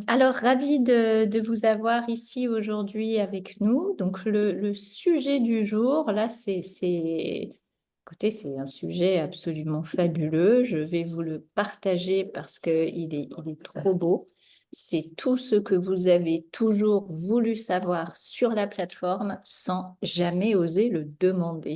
Alors, ravi de vous avoir ici aujourd'hui avec nous. Donc, le sujet du jour, là, écoutez, c'est un sujet absolument fabuleux. Je vais vous le partager parce qu'il est trop beau. C'est tout ce que vous avez toujours voulu savoir sur la plateforme sans jamais oser le demander.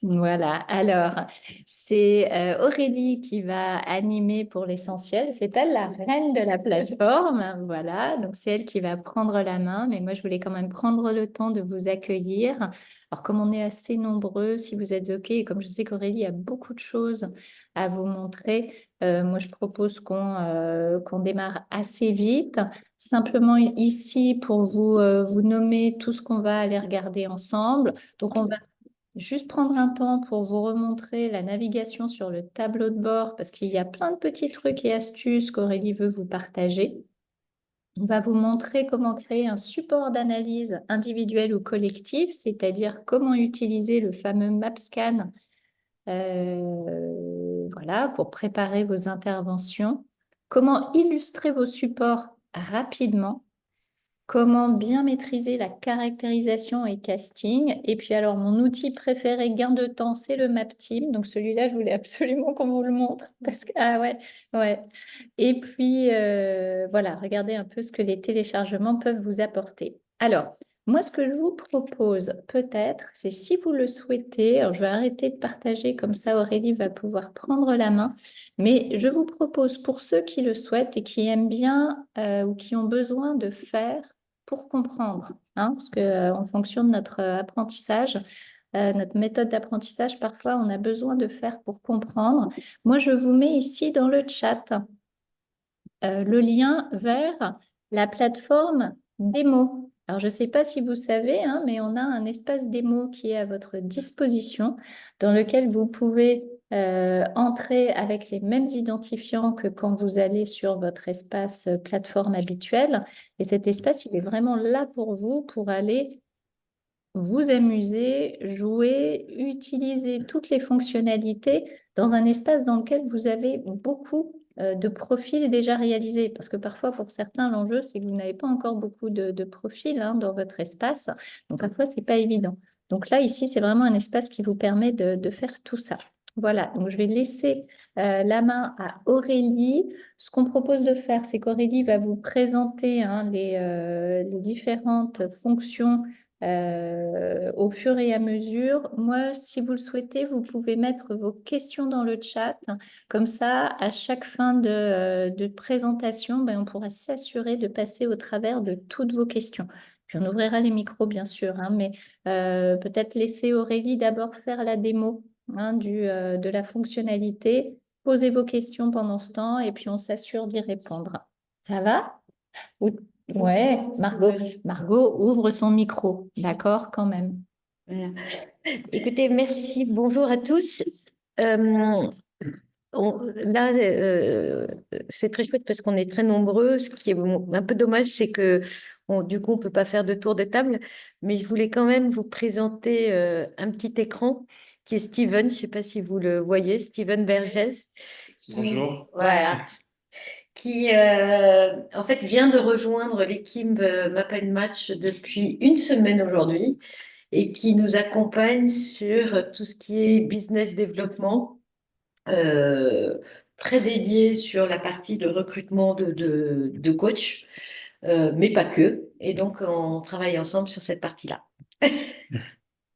Voilà. Alors, c'est Aurélie qui va animer pour l'essentiel. C'est elle la reine de la plateforme. Voilà, donc c'est elle qui va prendre la main. Mais moi, je voulais quand même prendre le temps de vous accueillir. Alors, comme on est assez nombreux, si vous êtes OK, et comme je sais qu'Aurélie a beaucoup de choses à vous montrer, moi, je propose qu'on démarre assez vite. Simplement ici, pour vous nommer tout ce qu'on va aller regarder ensemble. Donc, on va juste prendre un temps pour vous remontrer la navigation sur le tableau de bord parce qu'il y a plein de petits trucs et astuces qu'Aurélie veut vous partager. On va vous montrer comment créer un support d'analyse individuel ou collectif, c'est-à-dire comment utiliser le fameux MapScan voilà, pour préparer vos interventions, comment illustrer vos supports rapidement, comment bien maîtriser la caractérisation et casting. Et puis alors, mon outil préféré gain de temps, c'est le MapTeam. Donc celui-là, je voulais absolument qu'on vous le montre. Parce que, ah ouais, ouais. Et puis, voilà, regardez un peu ce que les téléchargements peuvent vous apporter. Alors, moi, ce que je vous propose, peut-être, c'est si vous le souhaitez, alors je vais arrêter de partager, comme ça Aurélie va pouvoir prendre la main, mais je vous propose pour ceux qui le souhaitent et qui aiment bien ou qui ont besoin de faire pour comprendre, hein, parce que, en fonction de notre apprentissage, notre méthode d'apprentissage, parfois on a besoin de faire pour comprendre. Moi, je vous mets ici dans le chat le lien vers la plateforme démo. Alors, je ne sais pas si vous savez, hein, mais on a un espace démo qui est à votre disposition dans lequel vous pouvez entrer avec les mêmes identifiants que quand vous allez sur votre espace plateforme habituel. Et cet espace, il est vraiment là pour vous, pour aller vous amuser, jouer, utiliser toutes les fonctionnalités dans un espace dans lequel vous avez beaucoup de profils déjà réalisés. Parce que parfois, pour certains, l'enjeu, c'est que vous n'avez pas encore beaucoup de profils hein, dans votre espace. Donc, parfois, ce n'est pas évident. Donc là, ici, c'est vraiment un espace qui vous permet de faire tout ça. Voilà, donc je vais laisser la main à Aurélie. Ce qu'on propose de faire, c'est qu'Aurélie va vous présenter hein, les différentes fonctions au fur et à mesure. Moi, si vous le souhaitez, vous pouvez mettre vos questions dans le chat. Comme ça, à chaque fin de présentation, ben, on pourra s'assurer de passer au travers de toutes vos questions. Puis on ouvrira les micros, bien sûr, hein, mais peut-être laisser Aurélie d'abord faire la démo hein, de la fonctionnalité. Posez vos questions pendant ce temps et puis on s'assure d'y répondre. Ça va? Ouais, Margot ouvre son micro, d'accord, quand même. Voilà. Écoutez, merci. Bonjour à tous. Là, c'est très chouette parce qu'on est très nombreux. Ce qui est un peu dommage, c'est que du coup, on peut pas faire de tour de table. Mais je voulais quand même vous présenter un petit écran qui est Steven. Je ne sais pas si vous le voyez, Steven Vergès. Bonjour. Voilà. Qui, en fait, vient de rejoindre l'équipe M'appelle Match depuis une semaine aujourd'hui et qui nous accompagne sur tout ce qui est business développement, euh, très dédié sur la partie de recrutement de coach, mais pas que. Et donc, on travaille ensemble sur cette partie-là.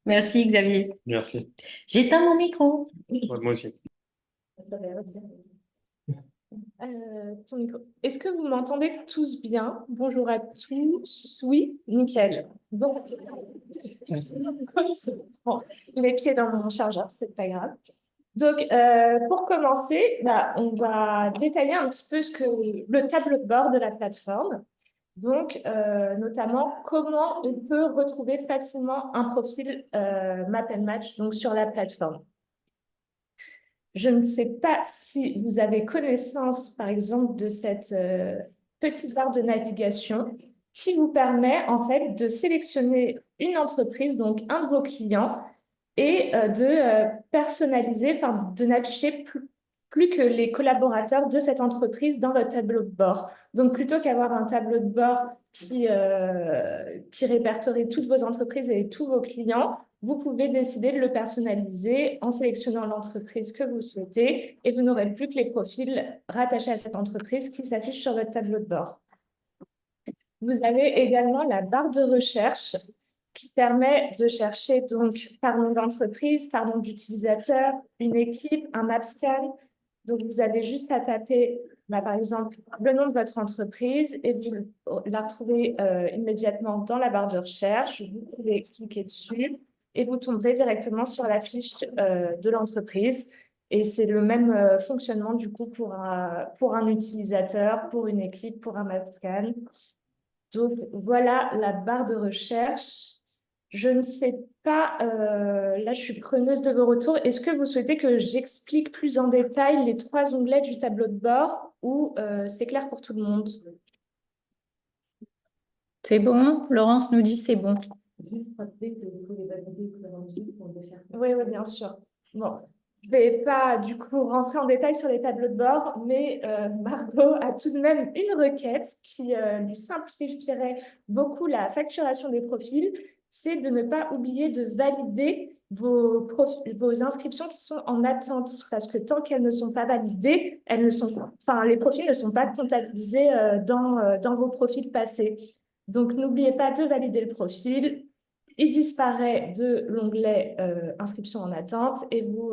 Merci Xavier. Merci. J'éteins mon micro. Ouais, moi aussi. Ton micro. Est-ce que vous m'entendez tous bien? Bonjour à tous. Oui, nickel. Donc, bon, les pieds dans mon chargeur, c'est pas grave. Donc, pour commencer, là, on va détailler un petit peu le tableau de bord de la plateforme. Donc, notamment, comment on peut retrouver facilement un profil Map Match donc sur la plateforme. Je ne sais pas si vous avez connaissance, par exemple, de cette petite barre de navigation qui vous permet, en fait, de sélectionner une entreprise, donc un de vos clients, et de personnaliser, enfin, de n'afficher plus que les collaborateurs de cette entreprise dans votre tableau de bord. Donc, plutôt qu'avoir un tableau de bord qui répertorie toutes vos entreprises et tous vos clients, vous pouvez décider de le personnaliser en sélectionnant l'entreprise que vous souhaitez et vous n'aurez plus que les profils rattachés à cette entreprise qui s'affichent sur votre tableau de bord. Vous avez également la barre de recherche qui permet de chercher donc par nom d'entreprise, par nom d'utilisateur, une équipe, un MapScan. Donc, vous avez juste à taper, par exemple, le nom de votre entreprise et vous la retrouvez immédiatement dans la barre de recherche. Vous pouvez cliquer dessus et vous tomberez directement sur la fiche de l'entreprise. Et c'est le même fonctionnement du coup pour un utilisateur, pour une équipe, pour un MapScan. Donc, voilà la barre de recherche. Je ne sais pas, là, je suis preneuse de vos retours. Est-ce que vous souhaitez que j'explique plus en détail les 3 onglets du tableau de bord ou c'est clair pour tout le monde? C'est bon? Laurence nous dit c'est bon. Oui, oui, bien sûr. Bon, je ne vais pas du coup rentrer en détail sur les tableaux de bord, mais Margot a tout de même une requête qui lui simplifierait beaucoup la facturation des profils, c'est de ne pas oublier de valider vos inscriptions qui sont en attente, parce que tant qu'elles ne sont pas validées, les profils ne sont pas comptabilisés dans vos profils passés. Donc, n'oubliez pas de valider le profil. Il disparaît de l'onglet inscription en attente et vous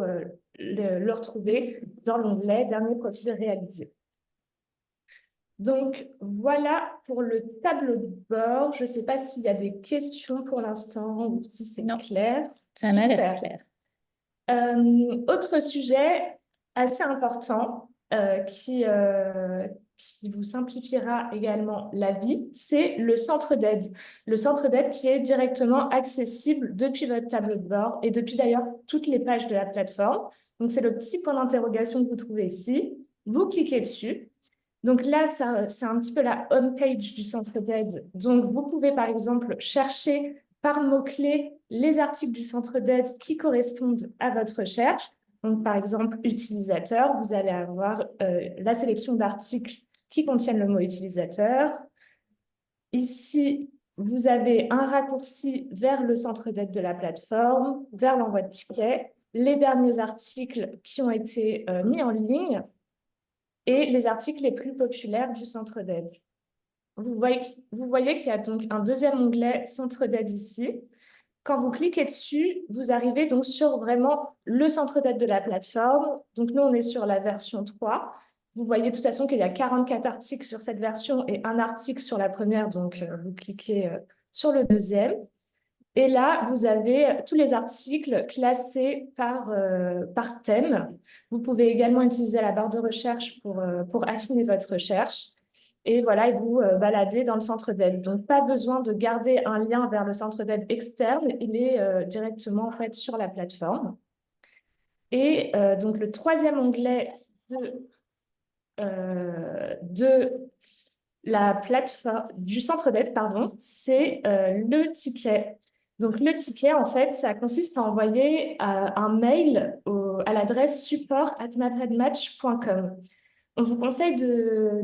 le retrouvez dans l'onglet dernier profil réalisé. Donc, voilà pour le tableau de bord. Je ne sais pas s'il y a des questions pour l'instant ou si c'est clair. Ça m'a l'air clair. Autre sujet assez important qui vous simplifiera également la vie, c'est le centre d'aide. Le centre d'aide qui est directement accessible depuis votre tableau de bord et depuis d'ailleurs toutes les pages de la plateforme. Donc, c'est le petit point d'interrogation que vous trouvez ici. Vous cliquez dessus. Donc là, c'est un petit peu la home page du centre d'aide. Donc, vous pouvez par exemple chercher par mots-clés les articles du centre d'aide qui correspondent à votre recherche. Donc, par exemple, utilisateur, vous allez avoir la sélection d'articles qui contiennent le mot utilisateur. Ici, vous avez un raccourci vers le centre d'aide de la plateforme, vers l'envoi de tickets, les derniers articles qui ont été mis en ligne et les articles les plus populaires du centre d'aide. Vous voyez qu'il y a donc un deuxième onglet centre d'aide ici. Quand vous cliquez dessus, vous arrivez donc sur vraiment le centre d'aide de la plateforme. Donc nous, on est sur la version 3. Vous voyez de toute façon qu'il y a 44 articles sur cette version et un article sur la première. Donc vous cliquez sur le deuxième. Et là, vous avez tous les articles classés par thème. Vous pouvez également utiliser la barre de recherche pour affiner votre recherche. Et voilà, et vous baladez dans le centre d'aide. Donc, pas besoin de garder un lien vers le centre d'aide externe. Il est directement en fait sur la plateforme. Et donc, le troisième onglet la plateforme du centre d'aide, pardon, c'est le ticket. Donc, le ticket, en fait, ça consiste à envoyer un mail à l'adresse support@mapadmatch.com. On vous conseille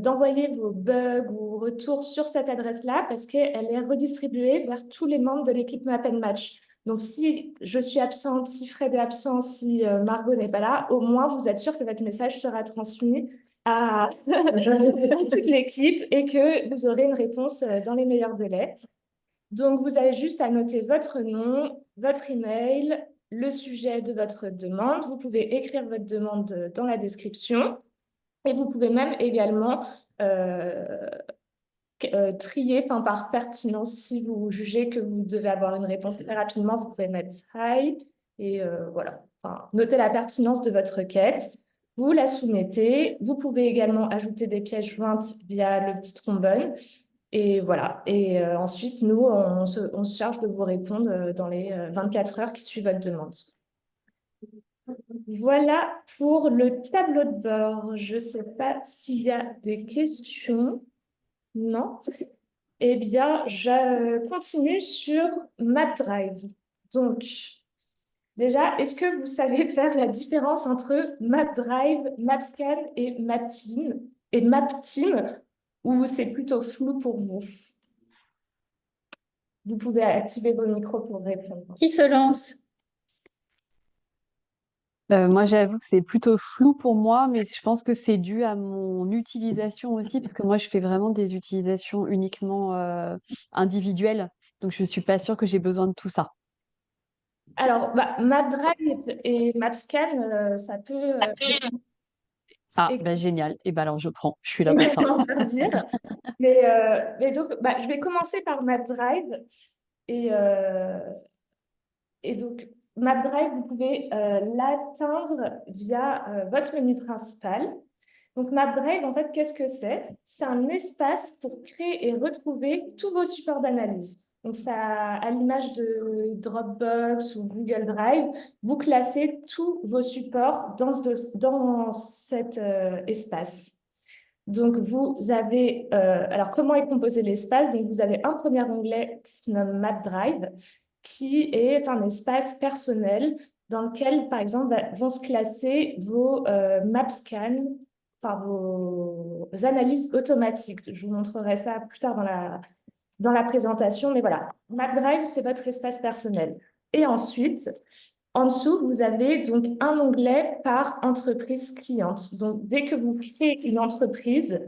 d'envoyer vos bugs ou retours sur cette adresse-là parce qu'elle est redistribuée vers tous les membres de l'équipe Map and Match. Donc, si je suis absente, si Fred est absent, si Margot n'est pas là, au moins, vous êtes sûr que votre message sera transmis à toute l'équipe et que vous aurez une réponse dans les meilleurs délais. Donc, vous avez juste à noter votre nom, votre email, le sujet de votre demande. Vous pouvez écrire votre demande dans la description. Et vous pouvez même également trier par pertinence. Si vous jugez que vous devez avoir une réponse très rapidement, vous pouvez mettre high et voilà. Notez la pertinence de votre requête. Vous la soumettez. Vous pouvez également ajouter des pièces jointes via le petit trombone. Et voilà. Et ensuite, nous, on se charge de vous répondre dans les 24 heures qui suivent votre demande. Voilà pour le tableau de bord. Je ne sais pas s'il y a des questions. Non? Eh bien, je continue sur MapDrive. Donc, Déjà, est-ce que vous savez faire la différence entre MapDrive, MapScan et MapTeam, ou c'est plutôt flou pour vous? Vous pouvez activer vos micros pour répondre. Qui se lance? Moi, j'avoue que c'est plutôt flou pour moi, mais je pense que c'est dû à mon utilisation aussi, parce que moi, je fais vraiment des utilisations uniquement individuelles. Donc, je suis pas sûre que j'ai besoin de tout ça. Alors, MapDrive et MapScan, ça peut Ah, et- bah, génial. Et ben alors, je prends. Je suis là pour ça. servir. Mais donc, je vais commencer par MapDrive. Et, euh, et donc, MapDrive, vous pouvez l'atteindre via votre menu principal. Donc, MapDrive, en fait, qu'est-ce que c'est? C'est un espace pour créer et retrouver tous vos supports d'analyse. Donc, ça, à l'image de Dropbox ou Google Drive, vous classez tous vos supports dans cet espace. Donc, vous avez... alors, comment est composé l'espace? Donc, vous avez un premier onglet qui se nomme MapDrive, qui est un espace personnel dans lequel, par exemple, vont se classer vos MapScan, enfin, vos analyses automatiques. Je vous montrerai ça plus tard dans la présentation, mais voilà. MapDrive, c'est votre espace personnel. Et ensuite, en dessous, vous avez donc un onglet par entreprise cliente. Donc, dès que vous créez une entreprise,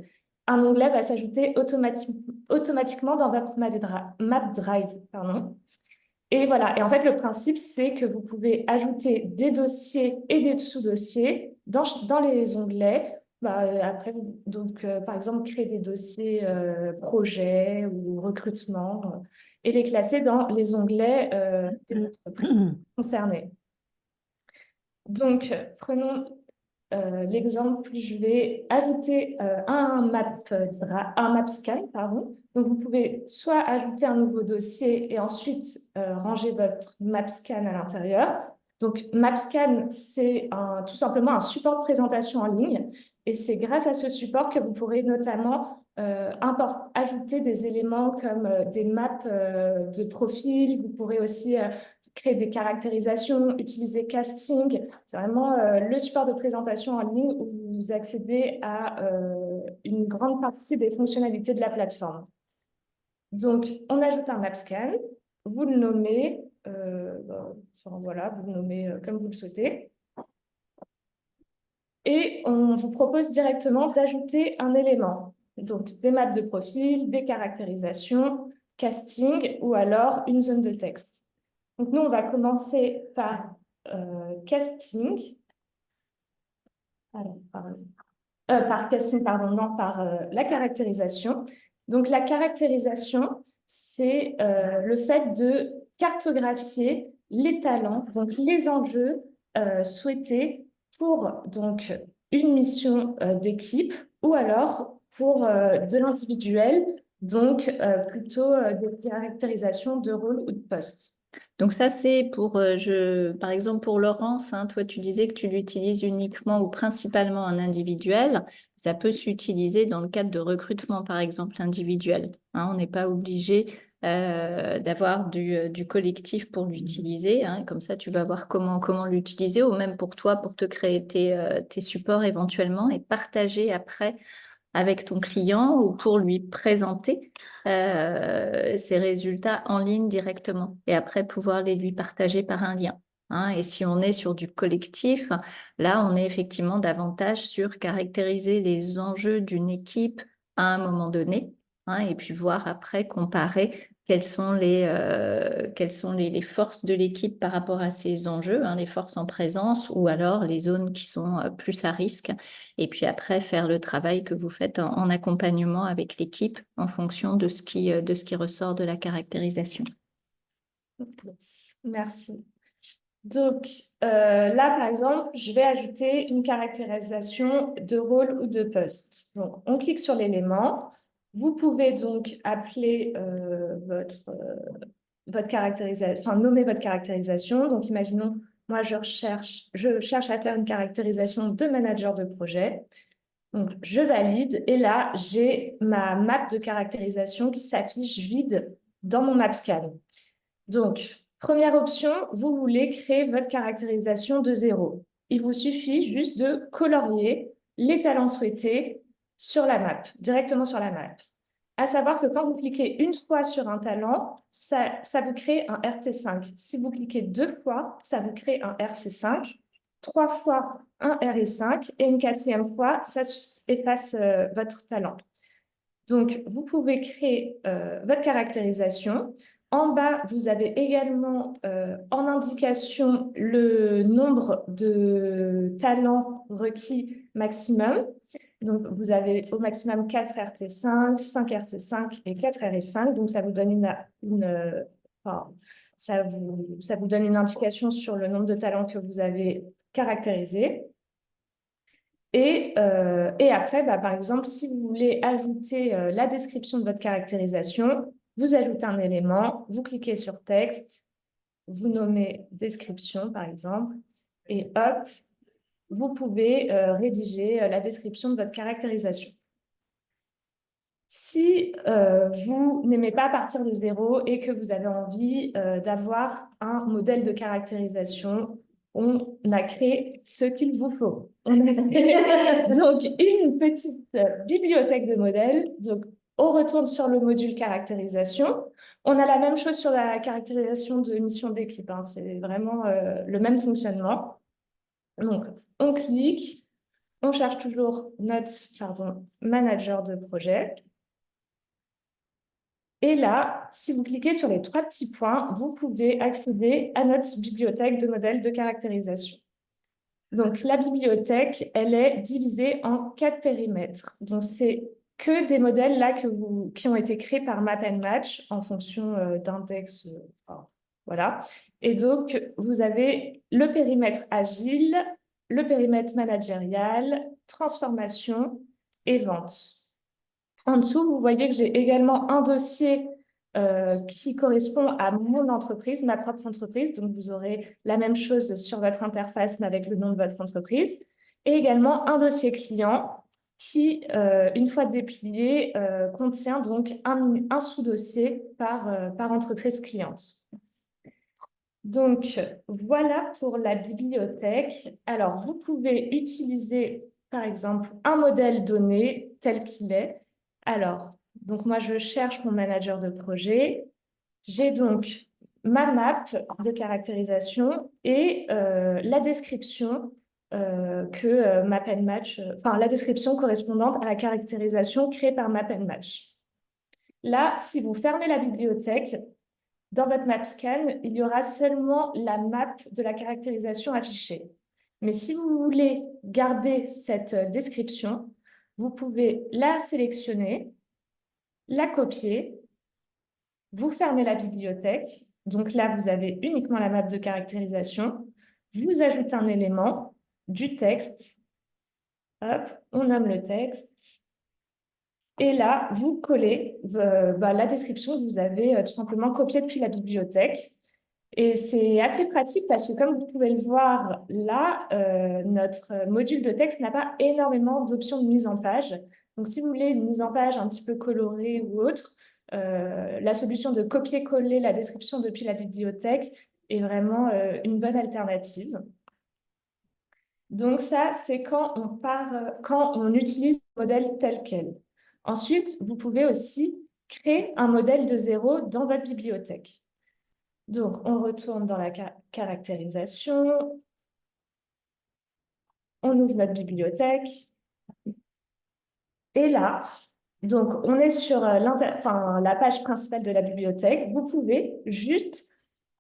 un onglet va s'ajouter automatiquement dans votre MapDrive. Pardon. Et voilà. Et en fait, le principe, c'est que vous pouvez ajouter des dossiers et des sous-dossiers dans les onglets. Après, par exemple, créer des dossiers projets ou recrutement et les classer dans les onglets des entreprises concernées. Donc, prenons l'exemple, je vais ajouter un MapScan, pardon. Donc, vous pouvez soit ajouter un nouveau dossier et ensuite ranger votre MapScan à l'intérieur. Donc, MapScan, c'est tout simplement un support de présentation en ligne. Et c'est grâce à ce support que vous pourrez notamment ajouter des éléments comme des maps de profil. Vous pourrez aussi créer des caractérisations, utiliser casting. C'est vraiment le support de présentation en ligne où vous accédez à une grande partie des fonctionnalités de la plateforme. Donc, on ajoute un MapScan, vous le nommez, voilà, vous le nommez comme vous le souhaitez. Et on vous propose directement d'ajouter un élément. Donc, des maps de profil, des caractérisations, casting ou alors une zone de texte. Donc, nous, on va commencer par casting. Alors, par casting, pardon, non, par la caractérisation. Donc, la caractérisation, c'est le fait de cartographier les talents, donc les enjeux souhaités pour donc, une mission d'équipe ou alors pour de l'individuel, donc plutôt des caractérisations de rôle ou de poste. Donc ça, c'est pour, par exemple, pour Laurence, hein, toi, tu disais que tu l'utilises uniquement ou principalement en individuel. Ça peut s'utiliser dans le cadre de recrutement, par exemple, individuel. Hein, on n'est pas obligé d'avoir du collectif pour l'utiliser. Hein, comme ça, tu vas voir comment l'utiliser, ou même pour toi, pour te créer tes supports éventuellement et partager après avec ton client ou pour lui présenter ses résultats en ligne directement et après pouvoir les lui partager par un lien. Hein. Et si on est sur du collectif, là, on est effectivement davantage sur caractériser les enjeux d'une équipe à un moment donné, hein, et puis voir après, comparer quelles sont les forces de l'équipe par rapport à ces enjeux, hein, les forces en présence ou alors les zones qui sont plus à risque. Et puis après, faire le travail que vous faites en accompagnement avec l'équipe en fonction de ce qui ressort de la caractérisation. Merci. Donc là, par exemple, je vais ajouter une caractérisation de rôle ou de poste. Donc, on clique sur l'élément. Vous pouvez donc appeler votre caractérisation, enfin nommer votre caractérisation. Donc, imaginons, moi, je cherche à faire une caractérisation de manager de projet. Donc, je valide et là, j'ai ma map de caractérisation qui s'affiche vide dans mon MapScan. Donc, Première option, vous voulez créer votre caractérisation de zéro. Il vous suffit juste de colorier les talents souhaités sur la map, directement sur la map. À savoir que quand vous cliquez une fois sur un talent, ça vous crée un RT5. Si vous cliquez 2 fois, ça vous crée un RC5. 3 fois, un RE5. Et une 4e fois, ça efface votre talent. Donc, vous pouvez créer votre caractérisation. En bas, vous avez également en indication le nombre de talents requis maximum. Donc, vous avez au maximum 4 RT5, 5 RC5 et 4 RE5. Donc, ça vous donne ça vous donne une indication sur le nombre de talents que vous avez caractérisés. Et après, par exemple, si vous voulez ajouter la description de votre caractérisation, vous ajoutez un élément, vous cliquez sur texte, vous nommez description, par exemple, et hop, vous pouvez rédiger la description de votre caractérisation. Si vous n'aimez pas partir de zéro et que vous avez envie d'avoir un modèle de caractérisation, on a créé ce qu'il vous faut. On a créé donc une petite bibliothèque de modèles. Donc, on retourne sur le module caractérisation. On a la même chose sur la caractérisation de mission d'équipe. Hein. C'est vraiment le même fonctionnement. Donc, on clique, on cherche toujours notre manager de projet. Et là, si vous cliquez sur les 3 petits points, vous pouvez accéder à notre bibliothèque de modèles de caractérisation. Donc, la bibliothèque, elle est divisée en 4 périmètres. Donc, c'est que des modèles là qui ont été créés par Map and Match en fonction d'index. Voilà. Et donc, vous avez le périmètre agile, le périmètre managérial, transformation et vente. En dessous, vous voyez que j'ai également un dossier qui correspond à mon entreprise, ma propre entreprise. Donc, vous aurez la même chose sur votre interface, mais avec le nom de votre entreprise. Et également un dossier client qui, une fois déplié, contient donc un sous-dossier par entreprise cliente. Donc, voilà pour la bibliothèque. Alors, vous pouvez utiliser, par exemple, un modèle donné tel qu'il est. Alors, donc moi, je cherche mon manager de projet. J'ai donc ma map de caractérisation et la description Map and Match, la description correspondante à la caractérisation créée par Map and Match. Là, si vous fermez la bibliothèque, dans votre map scan, il y aura seulement la map de la caractérisation affichée. Mais si vous voulez garder cette description, vous pouvez la sélectionner, la copier, vous fermez la bibliothèque. Donc là, vous avez uniquement la map de caractérisation. Vous ajoutez un élément, du texte. Hop, on nomme le texte. Et là, vous collez la description que vous avez tout simplement copiée depuis la bibliothèque. Et c'est assez pratique parce que comme vous pouvez le voir là, notre module de texte n'a pas énormément d'options de mise en page. Donc, si vous voulez une mise en page un petit peu colorée ou autre, la solution de copier-coller la description depuis la bibliothèque est vraiment une bonne alternative. Donc ça, c'est quand on utilise le modèle tel quel. Ensuite, vous pouvez aussi créer un modèle de zéro dans votre bibliothèque. Donc, on retourne dans la caractérisation. On ouvre notre bibliothèque. Et là, donc, on est sur la page principale de la bibliothèque. Vous pouvez juste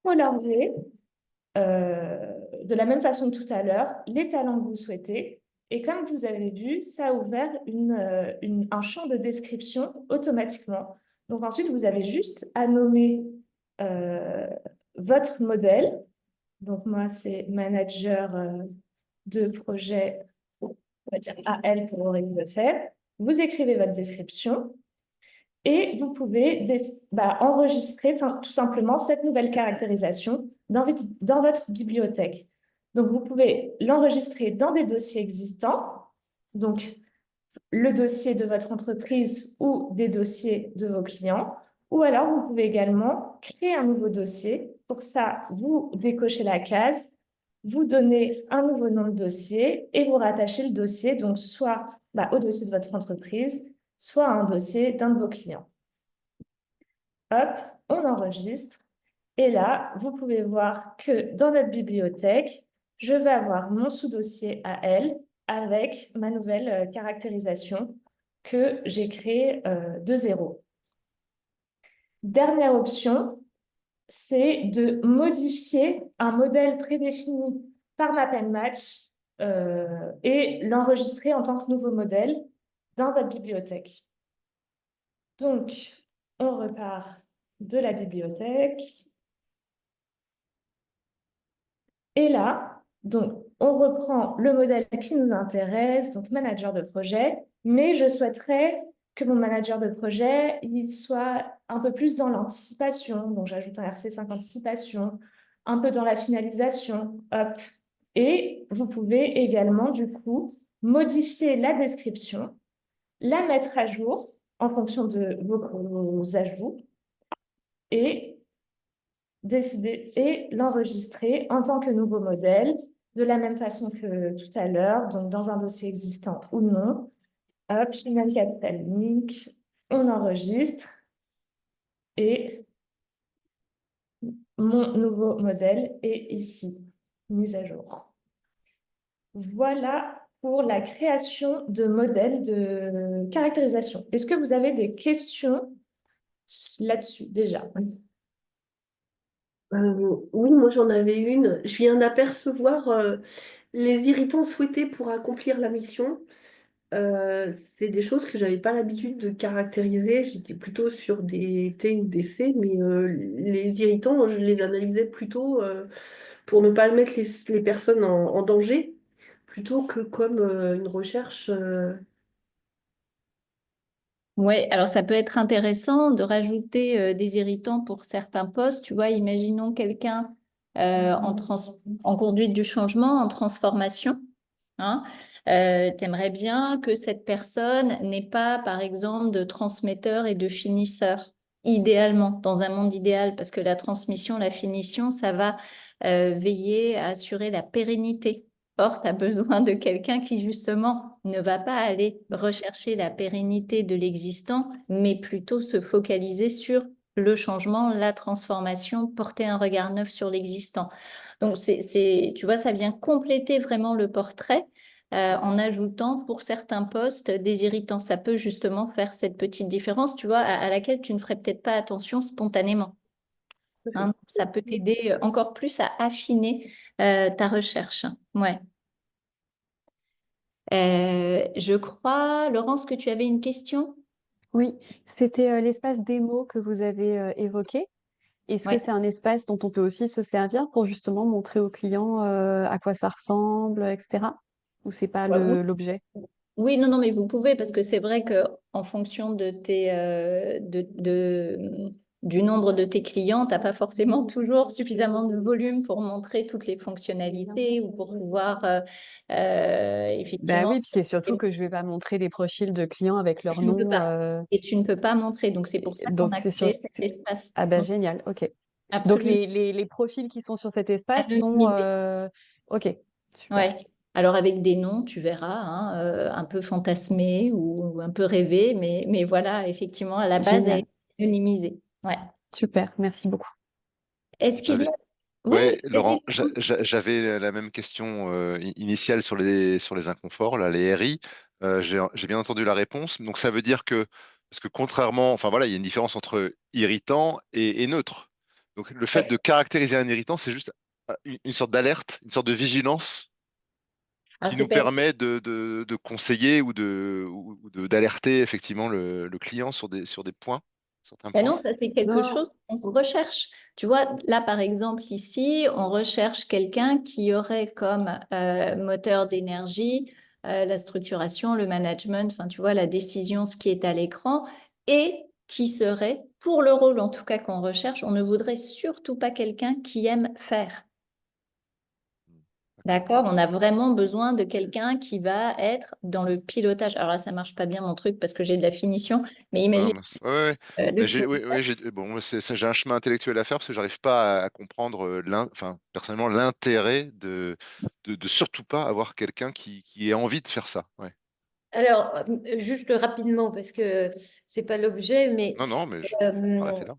colorier de la même façon que tout à l'heure les talents que vous souhaitez. Et comme vous avez vu, ça a ouvert un champ de description automatiquement. Donc ensuite, vous avez juste à nommer votre modèle. Donc moi, c'est manager de projet, on va dire AL pour Aurélie Lefebvre. Vous écrivez votre description et vous pouvez enregistrer tout simplement cette nouvelle caractérisation dans votre bibliothèque. Donc, vous pouvez l'enregistrer dans des dossiers existants, donc le dossier de votre entreprise ou des dossiers de vos clients, ou alors vous pouvez également créer un nouveau dossier pour ça, vous décochez la case, vous donnez un nouveau nom de dossier et vous rattachez le dossier, donc soit au dossier de votre entreprise, soit à un dossier d'un de vos clients. Hop, on enregistre. Et là, vous pouvez voir que dans notre bibliothèque, je vais avoir mon sous-dossier à elle avec ma nouvelle caractérisation que j'ai créée de zéro. Dernière option, c'est de modifier un modèle prédéfini par MapNMatch et l'enregistrer en tant que nouveau modèle dans votre bibliothèque. Donc, on repart de la bibliothèque. Et là, donc, on reprend le modèle qui nous intéresse, donc manager de projet, mais je souhaiterais que mon manager de projet, il soit un peu plus dans l'anticipation. Donc, j'ajoute un RC5 anticipation, un peu dans la finalisation, hop. Et vous pouvez également, du coup, modifier la description, la mettre à jour en fonction de vos ajouts et décider et l'enregistrer en tant que nouveau modèle, de la même façon que tout à l'heure, donc dans un dossier existant ou non. Hop, Human Capital Link, on enregistre et mon nouveau modèle est ici, mis à jour. Voilà pour la création de modèles de caractérisation. Est-ce que vous avez des questions là-dessus déjà? Oui, moi j'en avais une. Je viens d'apercevoir les irritants souhaités pour accomplir la mission. C'est des choses que j'avais pas l'habitude de caractériser. J'étais plutôt sur des T ou des C, mais les irritants, je les analysais plutôt pour ne pas mettre les personnes en danger, plutôt que comme une recherche. Oui, alors ça peut être intéressant de rajouter des irritants pour certains postes. Tu vois, imaginons quelqu'un en conduite du changement, en transformation. Hein. T'aimerais bien que cette personne n'ait pas, par exemple, de transmetteur et de finisseur, idéalement, dans un monde idéal, parce que la transmission, la finition, ça va veiller à assurer la pérennité. Or, tu as besoin de quelqu'un qui, justement, ne va pas aller rechercher la pérennité de l'existant, mais plutôt se focaliser sur le changement, la transformation, porter un regard neuf sur l'existant. Donc, tu vois, ça vient compléter vraiment le portrait en ajoutant pour certains postes des irritants. Ça peut justement faire cette petite différence, tu vois, à laquelle tu ne ferais peut-être pas attention spontanément. Hein. Ça peut t'aider encore plus à affiner ta recherche. Ouais. Je crois, Laurence, que tu avais une question? Oui, c'était l'espace démo que vous avez évoqué. Est-ce que Ouais. c'est un espace dont on peut aussi se servir pour justement montrer aux clients à quoi ça ressemble, etc. Ou c'est pas Ouais. l'objet? Oui, non, mais vous pouvez, parce que c'est vrai qu'en fonction de du nombre de tes clients, tu n'as pas forcément toujours suffisamment de volume pour montrer toutes les fonctionnalités ou pour pouvoir Bah effectivement. oui, puis c'est surtout que je vais pas montrer des profils de clients avec leur Tu ne peux nom. pas. Et tu ne peux pas montrer. Donc, c'est pour ça qu'on Donc a c'est créé cet espace. Ah bah génial, ok. Donc Absolument. les profils qui sont sur cet espace sont Anonymisé. ok, super. Ouais. Alors avec des noms, tu verras, hein, un peu fantasmés ou un peu rêvés, mais voilà, effectivement, à la base, elle Génial, est anonymisée. Ouais. super, merci beaucoup. Est-ce qu'il y J'avais, a... Oui, ouais, Laurent, vas-y. j'avais la même question initiale sur les inconforts, là, les RI. J'ai bien entendu la réponse. Donc ça veut dire que, parce que contrairement, enfin voilà, il y a une différence entre irritant et neutre. Donc le fait Ouais. de caractériser un irritant, c'est juste une sorte d'alerte, une sorte de vigilance Alors, qui c'est nous pas... permet de conseiller d'alerter effectivement le client sur des points, certains Ben points. non, ça, c'est quelque Non, chose qu'on recherche. Tu vois, là, par exemple, ici, on recherche quelqu'un qui aurait comme moteur d'énergie la structuration, le management, enfin, tu vois, la décision, ce qui est à l'écran, et qui serait, pour le rôle en tout cas qu'on recherche, on ne voudrait surtout pas quelqu'un qui aime faire. D'accord? On a vraiment besoin de quelqu'un qui va être dans le pilotage. Alors là, ça marche pas bien mon truc parce que j'ai de la finition, mais Ouais, imagine ouais, ouais. le Mais j'ai, pilotage. oui, bon, moi, j'ai un chemin intellectuel à faire parce que j'arrive pas à comprendre, enfin, personnellement, l'intérêt de surtout pas avoir quelqu'un qui ait envie de faire ça. Ouais. Alors, juste rapidement, parce que c'est pas l'objet, mais Non, non, mais je m'arrêter là.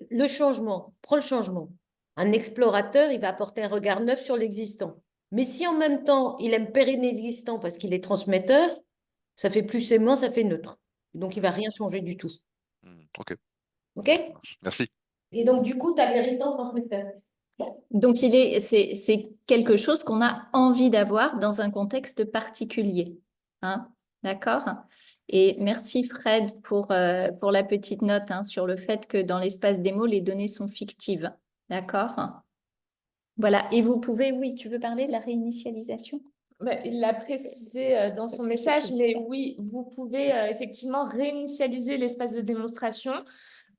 le changement, prends le changement. Un explorateur, il va apporter un regard neuf sur l'existant. Mais si en même temps, il aime pérenniser l'existant parce qu'il est transmetteur, ça fait plus aimant, ça fait neutre. Donc, il va rien changer du tout. Ok, OK? ça marche. Merci. Et donc, du coup, tu as l'héritant transmetteur. Donc, c'est quelque chose qu'on a envie d'avoir dans un contexte particulier. Hein? D'accord? Et merci Fred pour la petite note hein, sur le fait que dans l'espace démo, les données sont fictives. D'accord? Voilà. Et vous pouvez, oui, tu veux parler de la réinitialisation? Il l'a précisé dans son message, mais oui, vous pouvez effectivement réinitialiser l'espace de démonstration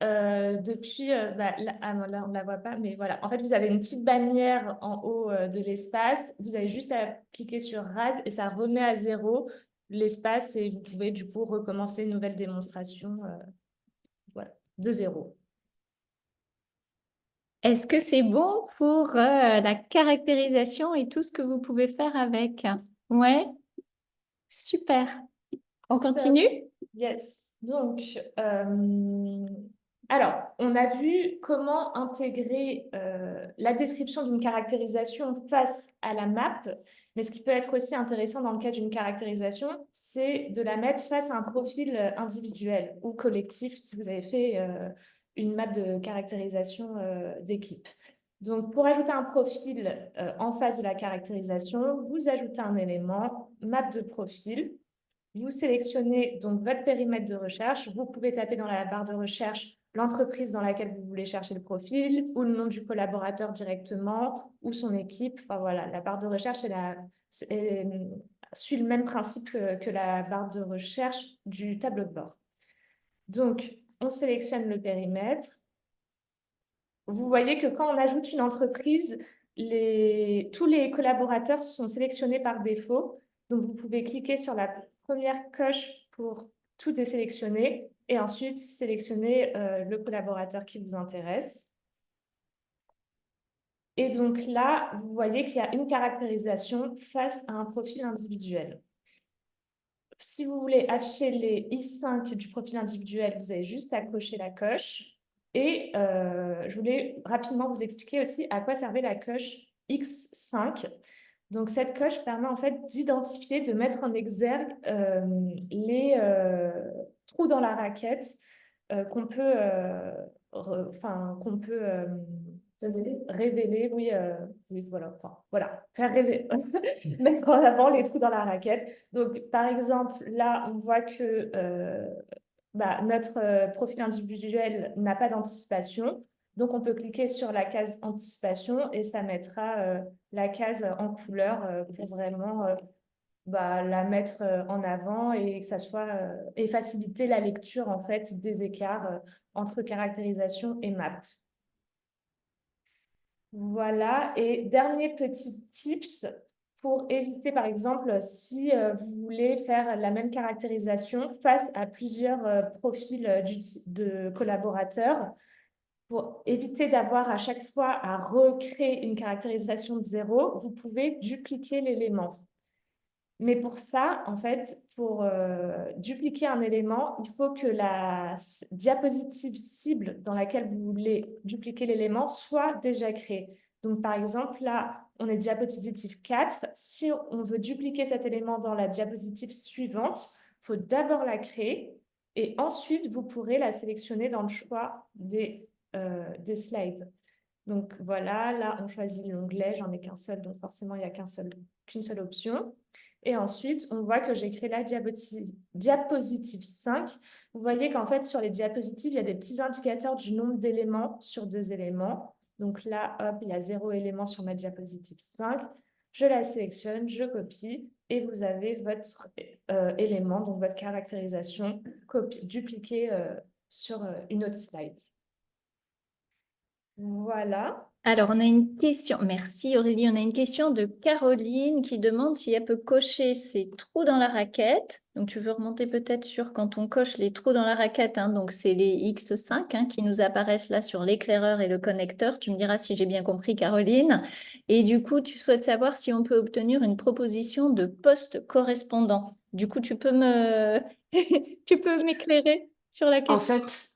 depuis, non, là on ne la voit pas, mais voilà. En fait, vous avez une petite bannière en haut de l'espace. Vous avez juste à cliquer sur Rase et ça remet à zéro l'espace et vous pouvez du coup recommencer une nouvelle démonstration voilà, de zéro. Est-ce que c'est bon pour la caractérisation et tout ce que vous pouvez faire avec? Ouais, super. On continue? Yes. Donc, alors, on a vu comment intégrer la description d'une caractérisation face à la map, mais ce qui peut être aussi intéressant dans le cas d'une caractérisation, c'est de la mettre face à un profil individuel ou collectif si vous avez fait une map de caractérisation d'équipe. Donc, pour ajouter un profil en face de la caractérisation, vous ajoutez un élément, map de profil. Vous sélectionnez donc votre périmètre de recherche. Vous pouvez taper dans la barre de recherche l'entreprise dans laquelle vous voulez chercher le profil ou le nom du collaborateur directement ou son équipe. Enfin, voilà, la barre de recherche suit le même principe que la barre de recherche du tableau de bord. Donc, on sélectionne le périmètre. Vous voyez que quand on ajoute une entreprise, tous les collaborateurs sont sélectionnés par défaut. Donc, vous pouvez cliquer sur la première coche pour tout désélectionner et ensuite sélectionner le collaborateur qui vous intéresse. Et donc là, vous voyez qu'il y a une caractérisation face à un profil individuel. Si vous voulez afficher les I5 du profil individuel, vous avez juste à cocher la coche. Et je voulais rapidement vous expliquer aussi à quoi servait la coche X5. Donc, cette coche permet en fait d'identifier, de mettre en exergue les trous dans la raquette qu'on peut, révéler, oui, oui, voilà, voilà, faire rêver, mettre en avant les trous dans la raquette. Donc, par exemple, là, on voit que notre profil individuel n'a pas d'anticipation. Donc, on peut cliquer sur la case anticipation et ça mettra la case en couleur pour vraiment la mettre en avant et que ça soit et faciliter la lecture en fait des écarts entre caractérisation et map. Voilà, et dernier petit tips pour éviter, par exemple, si vous voulez faire la même caractérisation face à plusieurs profils de collaborateurs, pour éviter d'avoir à chaque fois à recréer une caractérisation de zéro, vous pouvez dupliquer l'élément. Mais pour ça, en fait, pour dupliquer un élément, il faut que la diapositive cible dans laquelle vous voulez dupliquer l'élément soit déjà créée. Donc, par exemple, là, on est diapositive 4. Si on veut dupliquer cet élément dans la diapositive suivante, il faut d'abord la créer et ensuite, vous pourrez la sélectionner dans le choix des slides. Donc, voilà, là, on choisit l'onglet. J'en ai qu'un seul, donc forcément, il n'y a qu'une seule option. Et ensuite, on voit que j'ai créé la diapositive 5. Vous voyez qu'en fait, sur les diapositives, il y a des petits indicateurs du nombre d'éléments sur 2 éléments. Donc là, hop, il y a 0 élément sur ma diapositive 5. Je la sélectionne, je copie et vous avez votre élément, donc votre caractérisation dupliquée sur une autre slide. Voilà. Alors, on a une question. Merci Aurélie. On a une question de Caroline qui demande si elle peut cocher ses trous dans la raquette. Donc, tu veux remonter peut-être sur quand on coche les trous dans la raquette. Hein, donc, c'est les X5 qui nous apparaissent là sur l'éclaireur et le connecteur. Tu me diras si j'ai bien compris, Caroline. Et du coup, tu souhaites savoir si on peut obtenir une proposition de poste correspondant. Du coup, tu peux tu peux m'éclairer sur la En question. fait, parce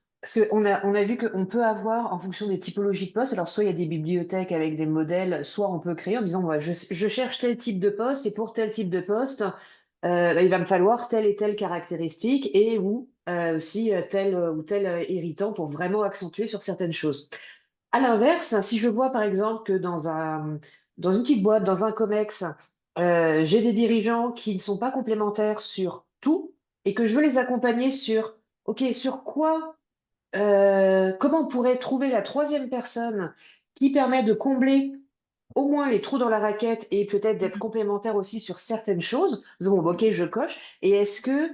on a vu qu'on peut avoir, en fonction des typologies de postes, alors soit il y a des bibliothèques avec des modèles, soit on peut créer en disant, ouais, je cherche tel type de poste et pour tel type de poste, il va me falloir telle et telle caractéristique et ou aussi tel ou tel irritant pour vraiment accentuer sur certaines choses. À l'inverse, si je vois par exemple que dans une petite boîte, dans un COMEX, j'ai des dirigeants qui ne sont pas complémentaires sur tout et que je veux les accompagner sur, OK, sur quoi, comment on pourrait trouver la troisième personne qui permet de combler au moins les trous dans la raquette et peut-être d'être complémentaire aussi sur certaines choses. Bon, ok, je coche. Et est-ce que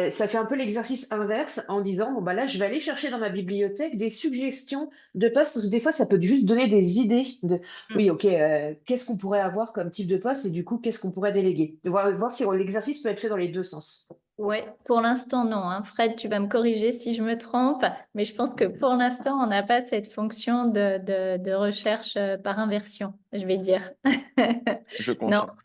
ça fait un peu l'exercice inverse en disant, bon, bah là, je vais aller chercher dans ma bibliothèque des suggestions de postes, parce que des fois, ça peut juste donner des idées de, oui, ok, qu'est-ce qu'on pourrait avoir comme type de poste et du coup, qu'est-ce qu'on pourrait déléguer. De voir si l'exercice peut être fait dans les deux sens. Ouais, pour l'instant, non. Hein. Fred, tu vas me corriger si je me trompe, mais je pense que pour l'instant, on n'a pas cette fonction de recherche par inversion, je vais dire. Je Non, confirme.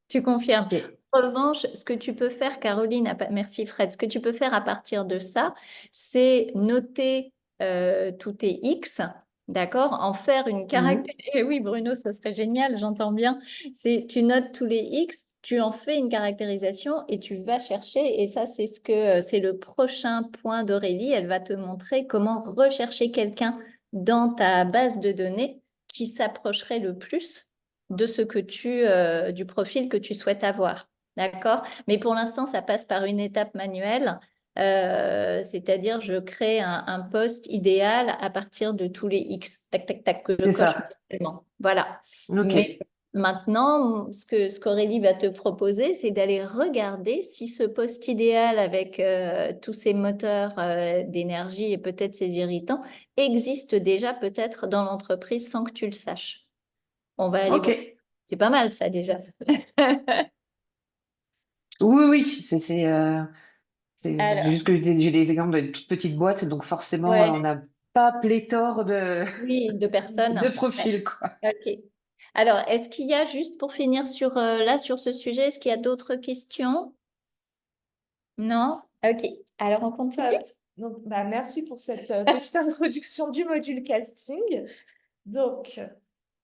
tu confirmes. Ok. En revanche, ce que tu peux faire, Caroline, merci Fred, ce que tu peux faire à partir de ça, c'est noter tous tes X, d'accord, en faire une Mhm. caractérisation. Eh oui, Bruno, ça serait génial, j'entends bien. C'est tu notes tous les X, tu en fais une caractérisation et tu vas chercher. Et ça, c'est c'est le prochain point d'Aurélie. Elle va te montrer comment rechercher quelqu'un dans ta base de données qui s'approcherait le plus de ce que du profil que tu souhaites avoir. D'accord? Mais pour l'instant, ça passe par une étape manuelle, c'est-à-dire je crée un poste idéal à partir de tous les X, tac, tac, tac, que je C'est coche ça. manuellement. Voilà. Ok. Mais maintenant, ce qu'Aurélie va te proposer, c'est d'aller regarder si ce poste idéal avec tous ces moteurs d'énergie et peut-être ces irritants existe déjà peut-être dans l'entreprise sans que tu le saches. On va aller Ok. voir. C'est pas mal ça déjà. Oui, oui, c'est Alors, juste que j'ai des exemples de toutes petites boîtes, donc forcément, ouais, on n'a pas pléthore de, oui, deux de personnes. Ouais, profils, quoi. ok. Alors, est-ce qu'il y a, juste pour finir sur, là, sur ce sujet, est-ce qu'il y a d'autres questions? Non? Ok. Alors, on continue? Top. Donc, bah, merci pour cette petite introduction du module casting. Donc,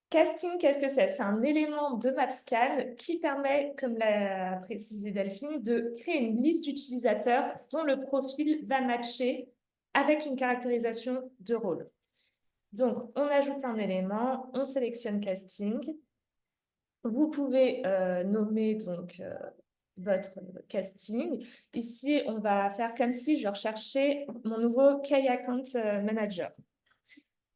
casting, qu'est-ce que c'est? C'est un élément de MapScan qui permet, comme l'a précisé Delphine, de créer une liste d'utilisateurs dont le profil va matcher avec une caractérisation de rôle. Donc, on ajoute un élément, on sélectionne casting. Vous pouvez nommer donc votre casting. Ici, on va faire comme si je recherchais mon nouveau Key Account Manager.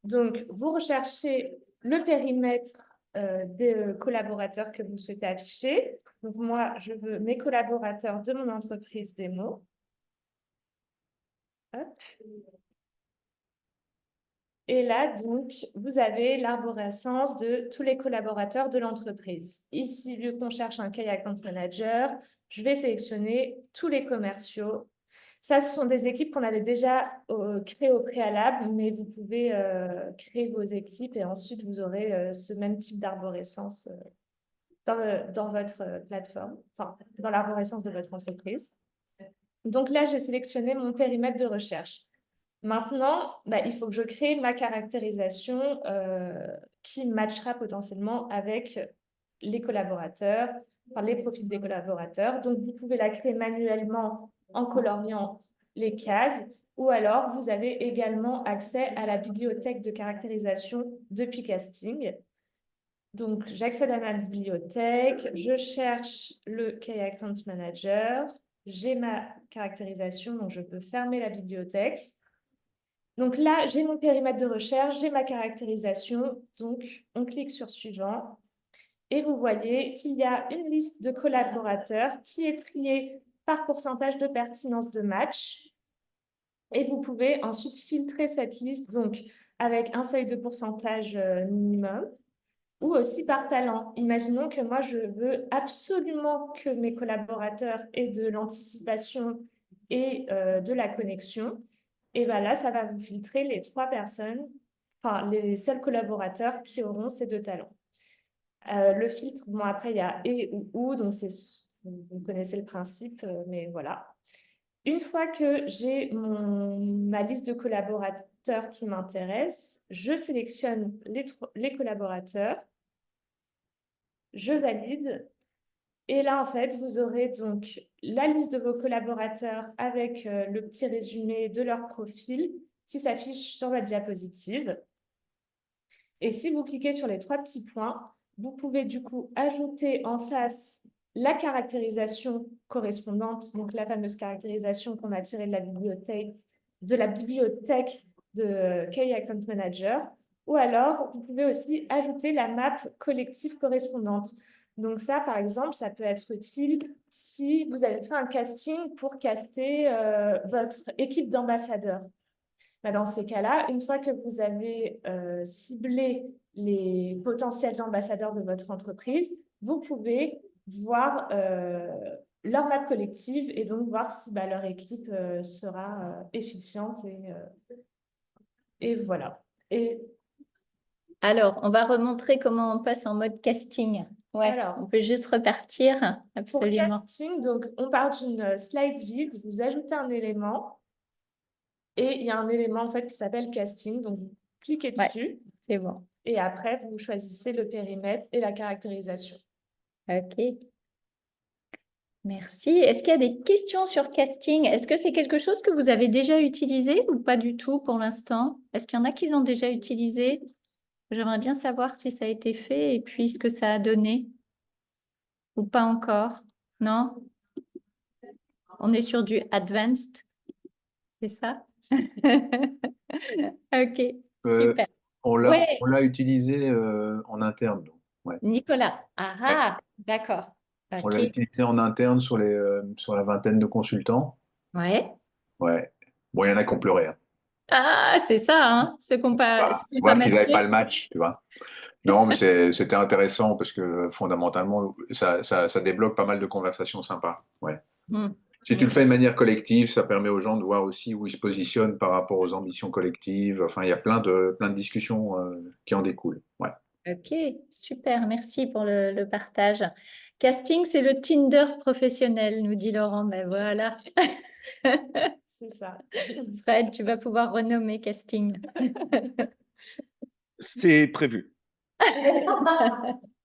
Donc, vous recherchez le périmètre des collaborateurs que vous souhaitez afficher. Donc, moi, je veux mes collaborateurs de mon entreprise démo. Hop. Et là, donc, vous avez l'arborescence de tous les collaborateurs de l'entreprise. Ici, vu qu'on cherche un Key Account Manager, je vais sélectionner tous les commerciaux. Ça, ce sont des équipes qu'on avait déjà créées au préalable, mais vous pouvez créer vos équipes et ensuite vous aurez ce même type d'arborescence dans votre plateforme, enfin, dans l'arborescence de votre entreprise. Donc là, j'ai sélectionné mon périmètre de recherche. Maintenant, bah, il faut que je crée ma caractérisation qui matchera potentiellement avec les collaborateurs, enfin, les profils des collaborateurs. Donc, vous pouvez la créer manuellement en coloriant les cases ou alors vous avez également accès à la bibliothèque de caractérisation depuis Casting. Donc, j'accède à ma bibliothèque, je cherche le Key Account Manager, j'ai ma caractérisation, donc je peux fermer la bibliothèque. Donc là, j'ai mon périmètre de recherche, j'ai ma caractérisation. Donc, on clique sur suivant. Et vous voyez qu'il y a une liste de collaborateurs qui est triée par pourcentage de pertinence de match. Et vous pouvez ensuite filtrer cette liste donc avec un seuil de pourcentage minimum, ou aussi par talent. Imaginons que moi, je veux absolument que mes collaborateurs aient de l'anticipation et de la connexion. Et bien là, ça va vous filtrer les 3 personnes, enfin les seuls collaborateurs qui auront ces 2 talents. Le filtre, bon après, il y a et ou, donc vous connaissez le principe, mais voilà. Une fois que j'ai ma liste de collaborateurs qui m'intéresse, je sélectionne les collaborateurs, je valide. Et là, en fait, vous aurez donc la liste de vos collaborateurs avec le petit résumé de leur profil qui s'affiche sur votre diapositive. Et si vous cliquez sur les 3 petits points, vous pouvez du coup ajouter en face la caractérisation correspondante, donc la fameuse caractérisation qu'on a tirée de la bibliothèque de Key Account Manager, ou alors vous pouvez aussi ajouter la map collective correspondante. Donc ça, par exemple, ça peut être utile si vous avez fait un casting pour caster votre équipe d'ambassadeurs. Dans ces cas-là, une fois que vous avez ciblé les potentiels ambassadeurs de votre entreprise, vous pouvez voir leur map collective et donc voir si leur équipe sera efficiente. Et voilà. Alors, on va remontrer comment on passe en mode casting. Ouais, Alors, on peut juste repartir. pour Absolument. casting, donc, on part d'une slide vide, vous ajoutez un élément et il y a un élément en fait qui s'appelle casting. Donc, vous cliquez Ouais. dessus C'est bon. et après, vous choisissez le périmètre et la caractérisation. OK. Merci. Est-ce qu'il y a des questions sur casting? Est-ce que c'est quelque chose que vous avez déjà utilisé ou pas du tout pour l'instant? Est-ce qu'il y en a qui l'ont déjà utilisé? J'aimerais bien savoir si ça a été fait et puis ce que ça a donné. Ou pas encore? Non? On est sur du advanced, c'est ça? OK, super. On Ouais, l'a utilisé en interne, nous. Ouais. Nicolas. Ah, d'accord. On l'a OK. utilisé en interne sur la vingtaine de consultants. Ouais. Ouais. Bon, il y en a qui ont pleuré, hein. Ah, c'est ça, hein, ceux qui n'ont pas Voir qu'ils n'avaient matché. pas le match, tu vois. Non, mais c'était intéressant parce que fondamentalement, ça débloque pas mal de conversations sympas. Ouais. Hmm. Si tu le fais de manière collective, ça permet aux gens de voir aussi où ils se positionnent par rapport aux ambitions collectives. Enfin, il y a plein de discussions qui en découlent. Ouais. OK, super, merci pour le partage. Casting, c'est le Tinder professionnel, nous dit Laurent. Ben voilà. C'est ça. Fred, tu vas pouvoir renommer casting. C'est prévu.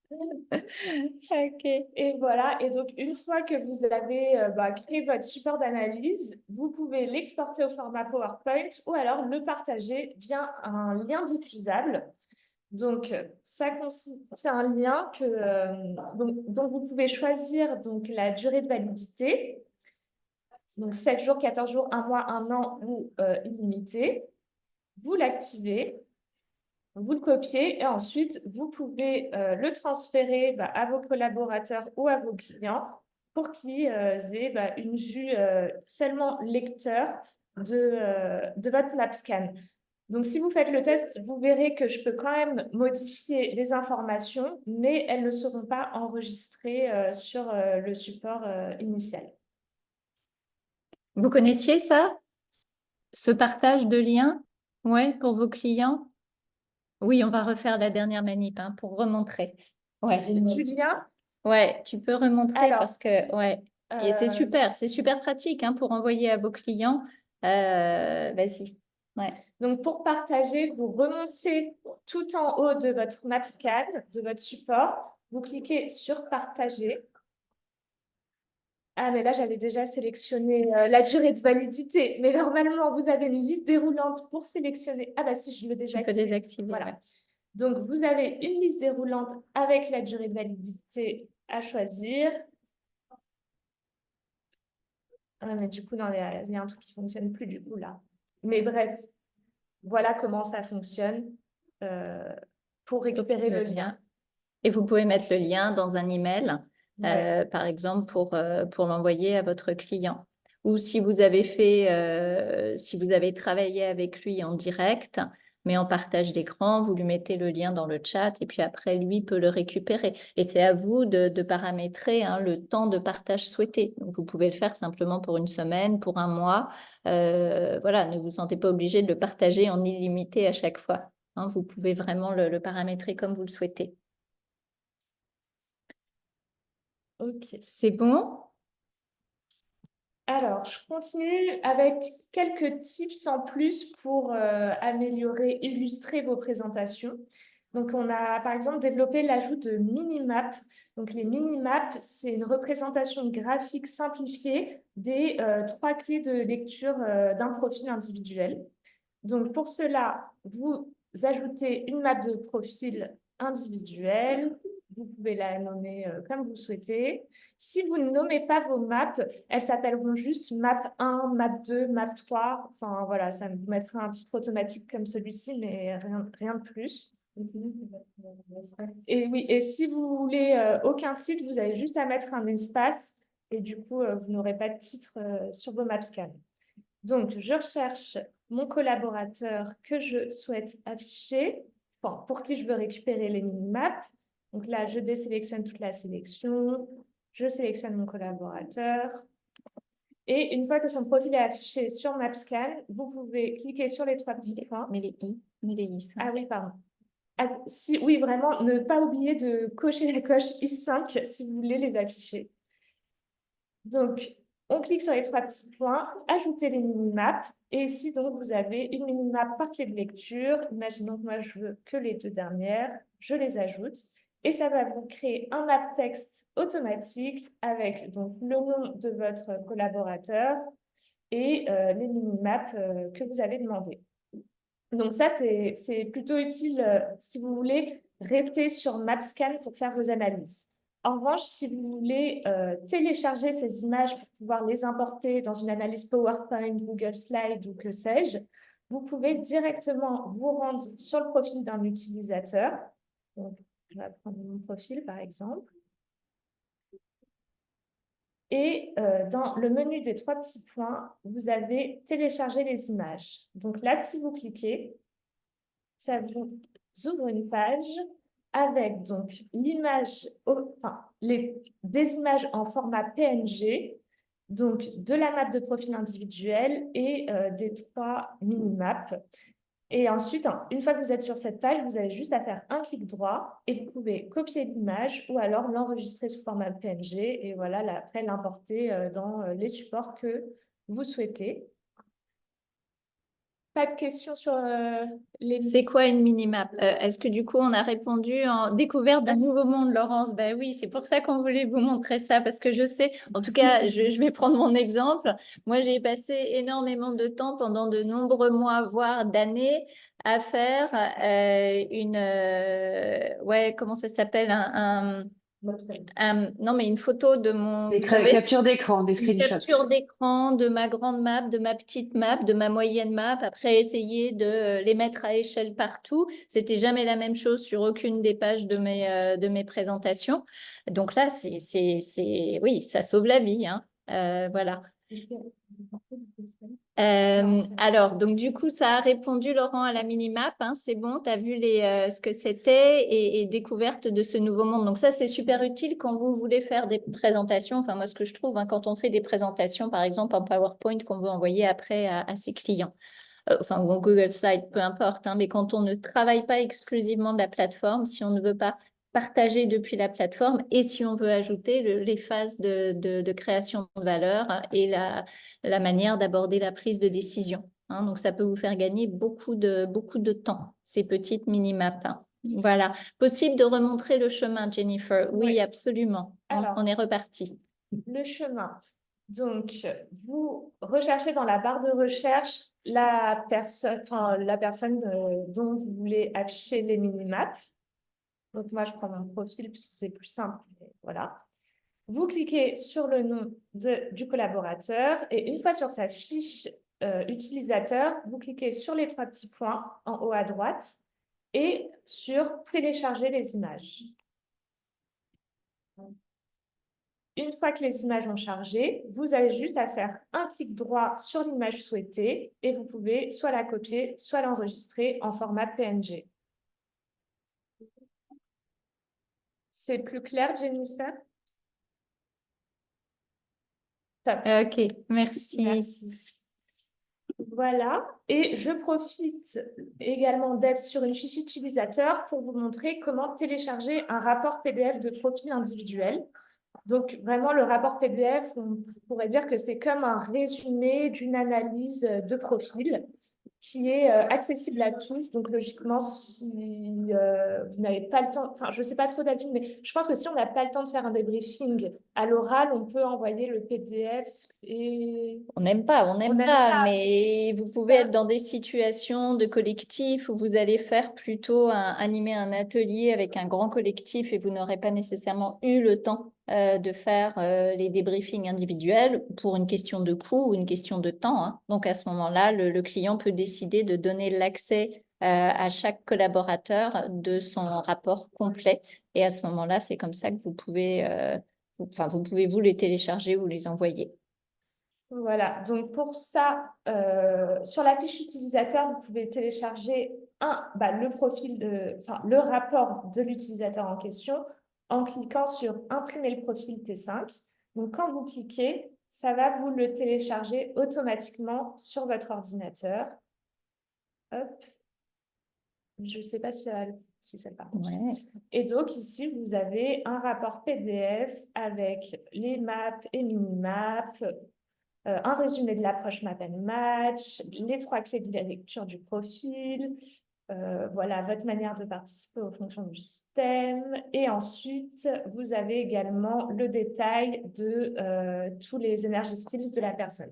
OK. Et voilà, et donc une fois que vous avez créé votre support d'analyse, vous pouvez l'exporter au format PowerPoint ou alors le partager via un lien diffusable. Donc, c'est un lien dont vous pouvez choisir donc, la durée de validité, donc 7 jours, 14 jours, 1 mois, 1 an ou illimité. Vous l'activez. Vous le copiez et ensuite, vous pouvez le transférer à vos collaborateurs ou à vos clients pour qu'ils aient une vue seulement lecteur de votre MapScan. Donc, si vous faites le test, vous verrez que je peux quand même modifier les informations, mais elles ne seront pas enregistrées sur le support initial. Vous connaissiez ça? Ce partage de liens? Ouais, pour vos clients? Oui, on va refaire la dernière manip pour remontrer. Ouais. Du lien? Ouais, tu peux remontrer Alors, parce que ouais. Et c'est super pratique pour envoyer à vos clients. Vas-y. Ouais. Donc, pour partager, vous remontez tout en haut de votre MapScan, de votre support. Vous cliquez sur « Partager ». Ah, mais là, j'avais déjà sélectionné la durée de validité. Mais normalement, vous avez une liste déroulante pour sélectionner. Ah, bah si, je le désactive. Tu peux désactiver. Voilà. Ouais. Donc, vous avez une liste déroulante avec la durée de validité à choisir. Ah, mais du coup, non, il y a un truc qui ne fonctionne plus du coup là. Mais bref, voilà comment ça fonctionne pour récupérer le lien. Et vous pouvez mettre le lien dans un email, par exemple, pour l'envoyer à votre client. Ou si vous avez travaillé avec lui en direct, met en partage d'écran, vous lui mettez le lien dans le chat et puis après, lui peut le récupérer. Et c'est à vous de paramétrer le temps de partage souhaité. Donc, vous pouvez le faire simplement pour une semaine, pour un mois. Voilà, ne vous sentez pas obligé de le partager en illimité à chaque fois. Vous pouvez vraiment le paramétrer comme vous le souhaitez. Ok. C'est bon? Alors, je continue avec quelques tips en plus pour améliorer, illustrer vos présentations. Donc, on a par exemple développé l'ajout de mini-maps. Donc, les mini-maps, c'est une représentation graphique simplifiée des 3 clés de lecture d'un profil individuel. Donc, pour cela, vous ajoutez une map de profil individuel. Vous pouvez la nommer comme vous souhaitez. Si vous ne nommez pas vos maps, elles s'appelleront juste map 1, map 2, map 3. Enfin, voilà, ça vous mettra un titre automatique comme celui-ci, mais rien de plus. Et oui, et si vous voulez aucun titre, vous avez juste à mettre un espace et du coup, vous n'aurez pas de titre sur vos maps scan. Donc, je recherche mon collaborateur que je souhaite afficher, enfin, pour qui je veux récupérer les mini-maps. Donc là, je désélectionne toute la sélection, je sélectionne mon collaborateur. Et une fois que son profil est affiché sur MapScan, vous pouvez cliquer sur les 3 petits points. Mais les i, ça. Ah oui, pardon. Ah, si, oui, vraiment, ne pas oublier de cocher la coche I5 si vous voulez les afficher. Donc, on clique sur les 3 petits points, ajouter les mini-maps. Et ici, donc, vous avez une mini-map par clé de lecture. Imaginons que moi, je veux que les 2 dernières. Je les ajoute. Et ça va vous créer un map texte automatique avec donc, le nom de votre collaborateur et les mini-maps que vous avez demandé. Donc ça, c'est plutôt utile si vous voulez rester sur MapScan pour faire vos analyses. En revanche, si vous voulez télécharger ces images pour pouvoir les importer dans une analyse PowerPoint, Google Slide ou que sais-je, vous pouvez directement vous rendre sur le profil d'un utilisateur. Donc, je vais prendre mon profil, par exemple. Et dans le menu des 3 petits points, vous avez télécharger les images. Donc là, si vous cliquez, ça vous ouvre une page avec donc l'image, enfin, des images en format PNG, donc de la map de profil individuel et des 3 mini-maps. Et ensuite, une fois que vous êtes sur cette page, vous avez juste à faire un clic droit et vous pouvez copier l'image ou alors l'enregistrer sous format PNG et voilà, après l'importer dans les supports que vous souhaitez. Pas de questions sur les... C'est quoi une minimap? Est-ce que du coup, on a répondu en découverte d'un nouveau monde, Laurence? Ben oui, c'est pour ça qu'on voulait vous montrer ça, parce que je sais, en tout cas, je vais prendre mon exemple. Moi, j'ai passé énormément de temps pendant de nombreux mois, voire d'années, à faire ouais, comment ça s'appelle? Non, mais une photo de mon... Des vous savez, captures d'écran, des une screenshots. capture d'écran de ma grande map, de ma petite map, de ma moyenne map, après essayer de les mettre à échelle partout. C'était jamais la même chose sur aucune des pages de mes présentations. Donc là, oui, ça sauve la vie, hein. Voilà. Alors, donc du coup, ça a répondu, Laurent, à la minimap. Hein, c'est bon, tu as vu ce que c'était et découverte de ce nouveau monde. Donc ça, c'est super utile quand vous voulez faire des présentations. Enfin, moi, ce que je trouve, quand on fait des présentations, par exemple, en PowerPoint qu'on veut envoyer après à ses clients. Enfin, ou en Google Slide, peu importe. Mais quand on ne travaille pas exclusivement de la plateforme, si on ne veut pas partager depuis la plateforme et si on veut ajouter les phases de création de valeur et la manière d'aborder la prise de décision. Donc, ça peut vous faire gagner beaucoup de temps, ces petites mini-maps. Voilà. Possible de remontrer le chemin, Jennifer? Oui, absolument. Alors, on est reparti. Le chemin. Donc, vous recherchez dans la barre de recherche la personne dont vous voulez afficher les mini-maps. Donc, moi, je prends mon profil puisque c'est plus simple. Voilà. Vous cliquez sur le nom du collaborateur et une fois sur sa fiche utilisateur, vous cliquez sur les 3 petits points en haut à droite et sur télécharger les images. une fois que les images ont chargé, vous avez juste à faire un clic droit sur l'image souhaitée et vous pouvez soit la copier, soit l'enregistrer en format PNG. C'est plus clair, Jennifer? Top. Ok, merci. Merci. Voilà, et je profite également d'être sur une fiche utilisateur pour vous montrer comment télécharger un rapport PDF de profil individuel. Donc, vraiment, le rapport PDF, on pourrait dire que c'est comme un résumé d'une analyse de profil qui est accessible à tous. Donc, logiquement, si vous n'avez pas le temps, enfin, je ne sais pas trop d'avis, mais je pense que si on n'a pas le temps de faire un débriefing à l'oral, on peut envoyer le PDF et... On n'aime pas, n'aime mais vous pouvez Ça. être dans des situations de collectif où vous allez faire plutôt animer un atelier avec un grand collectif et vous n'aurez pas nécessairement eu le temps de faire les débriefings individuels pour une question de coût ou une question de temps, hein. Donc à ce moment-là, le client peut décider de donner l'accès à chaque collaborateur de son rapport complet. Et à ce moment-là, c'est comme ça que vous pouvez, vous pouvez vous les télécharger ou les envoyer. Voilà, donc pour ça, sur la fiche utilisateur, vous pouvez télécharger le rapport de l'utilisateur en question en cliquant sur imprimer le profil T5. Donc quand vous cliquez, ça va vous le télécharger automatiquement sur votre ordinateur. Hop. Je ne sais pas si ça part. Ouais. Et donc ici, vous avez un rapport PDF avec les maps et mini-maps, un résumé de l'approche Map and Match, les 3 clés de la lecture du profil, voilà votre manière de participer aux fonctions du système. Et ensuite, vous avez également le détail de tous les energy skills de la personne.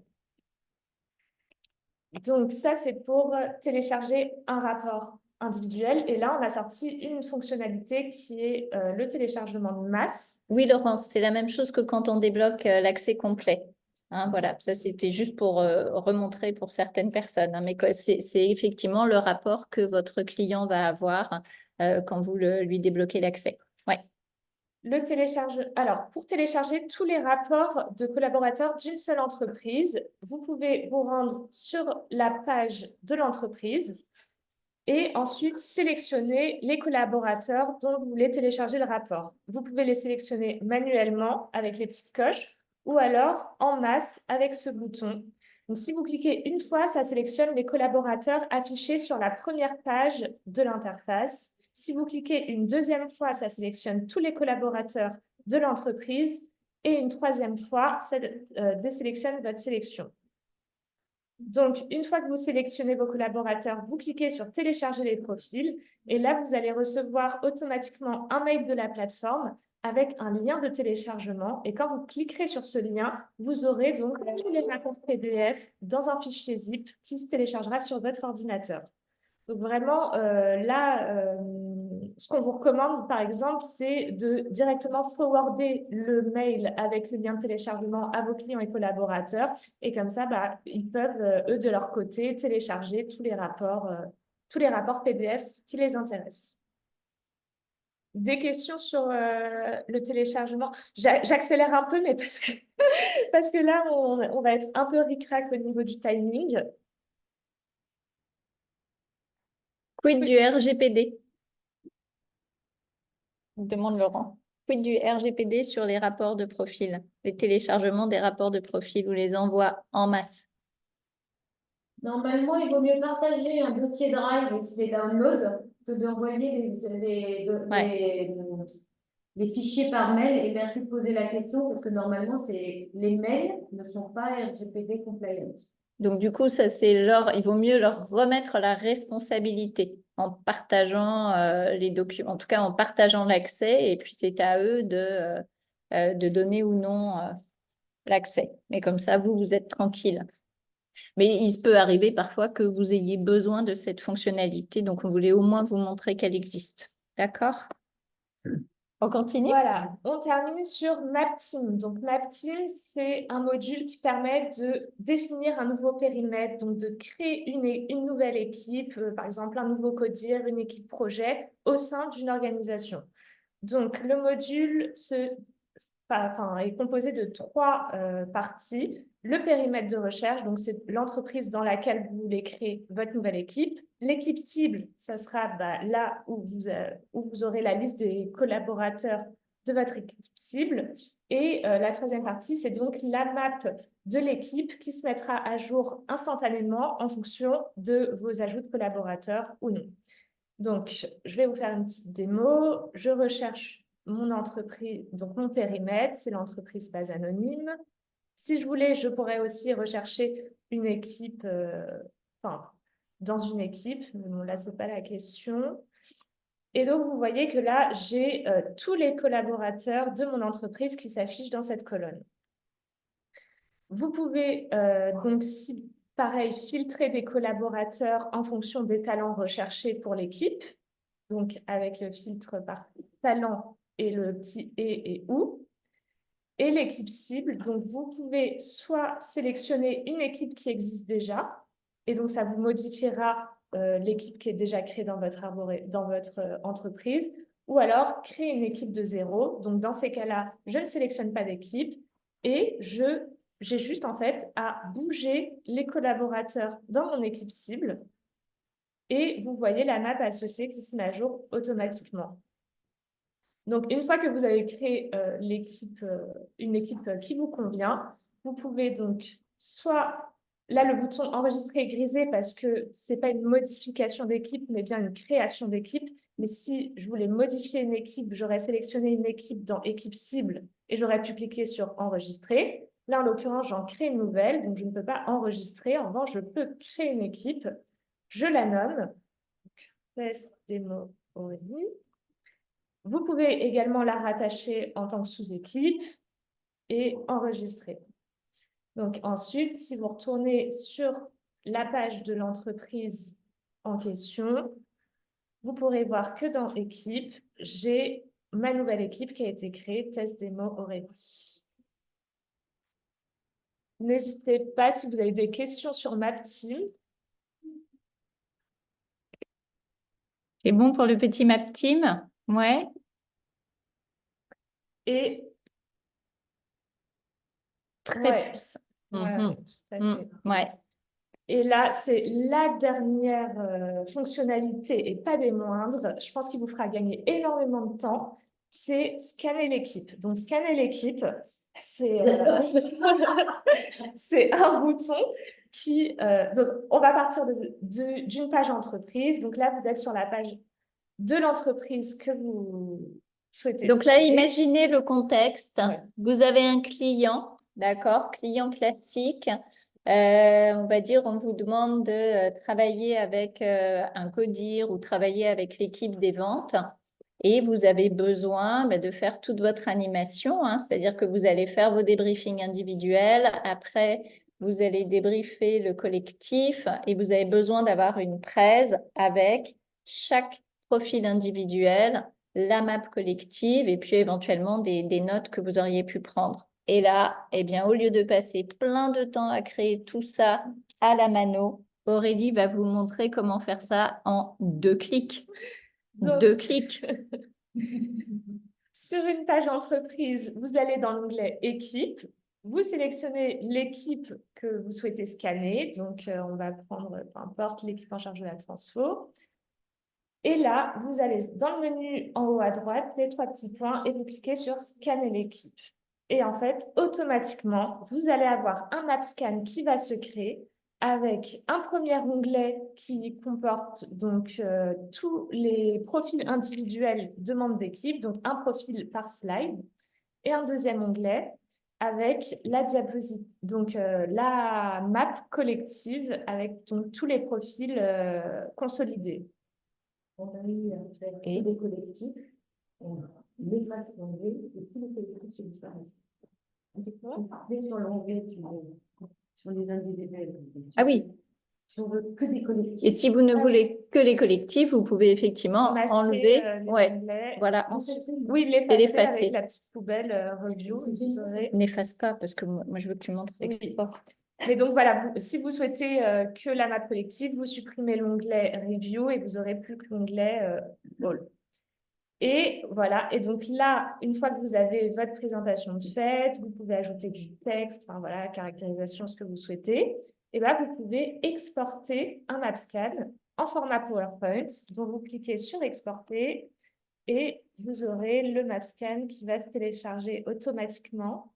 Donc ça, c'est pour télécharger un rapport individuel. Et là, on a sorti une fonctionnalité qui est le téléchargement de masse. Oui, Laurence, c'est la même chose que quand on débloque l'accès complet. Hein, voilà, ça c'était juste pour remontrer pour certaines personnes, hein, mais c'est effectivement le rapport que votre client va avoir quand vous lui débloquez l'accès. Ouais. Alors, pour télécharger tous les rapports de collaborateurs d'une seule entreprise, vous pouvez vous rendre sur la page de l'entreprise et ensuite sélectionner les collaborateurs dont vous voulez télécharger le rapport. Vous pouvez les sélectionner manuellement avec les petites coches ou alors en masse avec ce bouton. Donc, si vous cliquez une fois, ça sélectionne les collaborateurs affichés sur la première page de l'interface. Si vous cliquez une deuxième fois, ça sélectionne tous les collaborateurs de l'entreprise et une troisième fois, ça désélectionne votre sélection. Donc, une fois que vous sélectionnez vos collaborateurs, vous cliquez sur « Télécharger les profils » et là, vous allez recevoir automatiquement un mail de la plateforme avec un lien de téléchargement. Et quand vous cliquerez sur ce lien, vous aurez donc tous les rapports PDF dans un fichier zip qui se téléchargera sur votre ordinateur. Donc vraiment, ce qu'on vous recommande, par exemple, c'est de directement forwarder le mail avec le lien de téléchargement à vos clients et collaborateurs. Et comme ça, ils peuvent, eux, de leur côté, télécharger tous les rapports PDF qui les intéressent. Des questions sur le téléchargement? J'accélère un peu, mais parce que là, on va être un peu ric-rac au niveau du timing. Quid du RGPD? Demande Laurent. Quid du RGPD sur les rapports de profil, les téléchargements des rapports de profil ou les envois en masse? Normalement, il vaut mieux partager un dossier Drive et se les download que d'envoyer les fichiers par mail. Et merci de poser la question parce que normalement, les mails ne sont pas RGPD compliant. Donc, du coup, il vaut mieux leur remettre la responsabilité en partageant les documents, en tout cas en partageant l'accès, et puis c'est à eux de donner ou non l'accès. Mais comme ça, vous êtes tranquille. Mais il se peut arriver parfois que vous ayez besoin de cette fonctionnalité, donc on voulait au moins vous montrer qu'elle existe. D'accord? On continue? Voilà, on termine sur MapTeam. Donc, MapTeam, c'est un module qui permet de définir un nouveau périmètre, donc de créer une nouvelle équipe, par exemple un nouveau codir, une équipe projet au sein d'une organisation. Donc, le module se est composé de 3 parties. Le périmètre de recherche, donc c'est l'entreprise dans laquelle vous voulez créer votre nouvelle équipe. L'équipe cible, ça sera là où vous aurez la liste des collaborateurs de votre équipe cible. Et la 3e partie, c'est donc la map de l'équipe qui se mettra à jour instantanément en fonction de vos ajouts de collaborateurs ou non. Donc, je vais vous faire une petite démo. Je recherche mon entreprise, donc mon périmètre, c'est l'entreprise Base Anonyme. Si je voulais, je pourrais aussi rechercher une équipe, dans une équipe, mais bon, là, ce n'est pas la question. Et donc, vous voyez que là, j'ai tous les collaborateurs de mon entreprise qui s'affichent dans cette colonne. Vous pouvez donc, pareil, filtrer des collaborateurs en fonction des talents recherchés pour l'équipe. Donc, avec le filtre par talent et le petit et ou. Et l'équipe cible, donc vous pouvez soit sélectionner une équipe qui existe déjà, et donc ça vous modifiera l'équipe qui est déjà créée dans votre entreprise, ou alors créer une équipe de 0. Donc dans ces cas-là, je ne sélectionne pas d'équipe et j'ai juste en fait à bouger les collaborateurs dans mon équipe cible et vous voyez la map associée qui se met à jour automatiquement. Donc, une fois que vous avez créé une équipe qui vous convient, vous pouvez donc soit, là, le bouton enregistrer est grisé parce que ce n'est pas une modification d'équipe, mais bien une création d'équipe. Mais si je voulais modifier une équipe, j'aurais sélectionné une équipe dans équipe cible et j'aurais pu cliquer sur enregistrer. Là, en l'occurrence, j'en crée une nouvelle, donc je ne peux pas enregistrer. En revanche, je peux créer une équipe. Je la nomme test démo Aurélie. Vous pouvez également la rattacher en tant que sous-équipe et enregistrer. Donc ensuite, si vous retournez sur la page de l'entreprise en question, vous pourrez voir que dans équipe, j'ai ma nouvelle équipe qui a été créée, test démo Aurélie. N'hésitez pas si vous avez des questions sur MapTeam. C'est bon pour le petit MapTeam? Ouais. Et Très ouais, puissant. ouais, Mhm. tout à fait. Ouais. Et là, c'est la dernière fonctionnalité et pas des moindres. Je pense qu'il vous fera gagner énormément de temps. C'est scanner l'équipe. Donc, scanner l'équipe, c'est c'est un bouton qui... donc, on va partir d'une page entreprise. Donc là, vous êtes sur la page de l'entreprise que vous souhaitez. Donc là, scanner. imaginez le contexte. Ouais. Vous avez un client, d'accord, client classique. On va dire, on vous demande de travailler avec un codir ou travailler avec l'équipe des ventes et vous avez besoin de faire toute votre animation, hein, c'est-à-dire que vous allez faire vos débriefings individuels, après vous allez débriefer le collectif et vous avez besoin d'avoir une presse avec chaque profil individuel, la map collective et puis éventuellement des notes que vous auriez pu prendre. Et là, eh bien, au lieu de passer plein de temps à créer tout ça à la mano, Aurélie va vous montrer comment faire ça en 2 clics. Donc, 2 clics. Sur une page entreprise, vous allez dans l'onglet équipe. Vous sélectionnez l'équipe que vous souhaitez scanner. Donc, on va prendre, peu importe, l'équipe en charge de la transfo. Et là, vous allez dans le menu en haut à droite, les 3 petits points, et vous cliquez sur scanner l'équipe. Et en fait, automatiquement, vous allez avoir un AppScan qui va se créer avec un premier onglet qui comporte donc tous les profils individuels de membres d'équipe, donc un profil par slide, et un deuxième onglet avec la diapositive, donc la map collective avec donc, tous les profils consolidés. On a eu fait des collectifs, on efface l'onglet et tous les collectifs se disparaissent. Dès sur l'onglet, sur les individuels. Ah oui. Si on veut que des collectifs. Et si vous ne voulez que les collectifs, vous pouvez effectivement Masquer, enlever. les Ouais, onglets. voilà. Oui, Et l'effacer l'effacer. avec la petite poubelle review. Vous aurez... N'efface pas parce que moi, je veux que tu montres Oui. l'export. Mais donc voilà, si vous souhaitez que la map collective, vous supprimez l'onglet review et vous aurez plus que l'onglet all. Et voilà, et donc là, une fois que vous avez votre présentation de faite, vous pouvez ajouter du texte, enfin voilà, caractérisation, ce que vous souhaitez, et là, vous pouvez exporter un AppScan en format PowerPoint, dont vous cliquez sur exporter, et vous aurez le MapScan qui va se télécharger automatiquement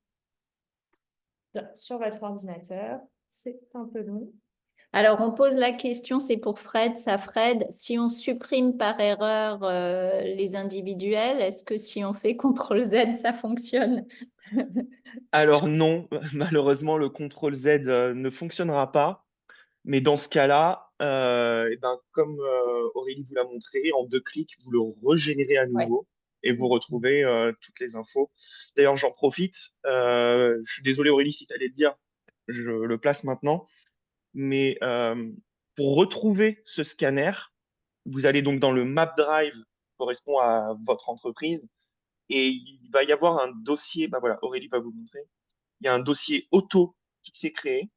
sur votre ordinateur. C'est un peu long. Alors, on pose la question, c'est pour Fred, ça Fred, si on supprime par erreur les individuels, est-ce que si on fait CTRL-Z, ça fonctionne? Alors non, malheureusement, le CTRL-Z ne fonctionnera pas. Mais dans ce cas-là, eh ben, comme Aurélie vous l'a montré, en 2 clics, vous le régénérez à nouveau et vous retrouvez toutes les infos. D'ailleurs, j'en profite. Je suis désolé, Aurélie, si tu allais le dire, je le place maintenant. Mais pour retrouver ce scanner, vous allez donc dans le Map Drive qui correspond à votre entreprise et il va y avoir un dossier, bah voilà, Aurélie va vous montrer. Il y a un dossier auto qui s'est créé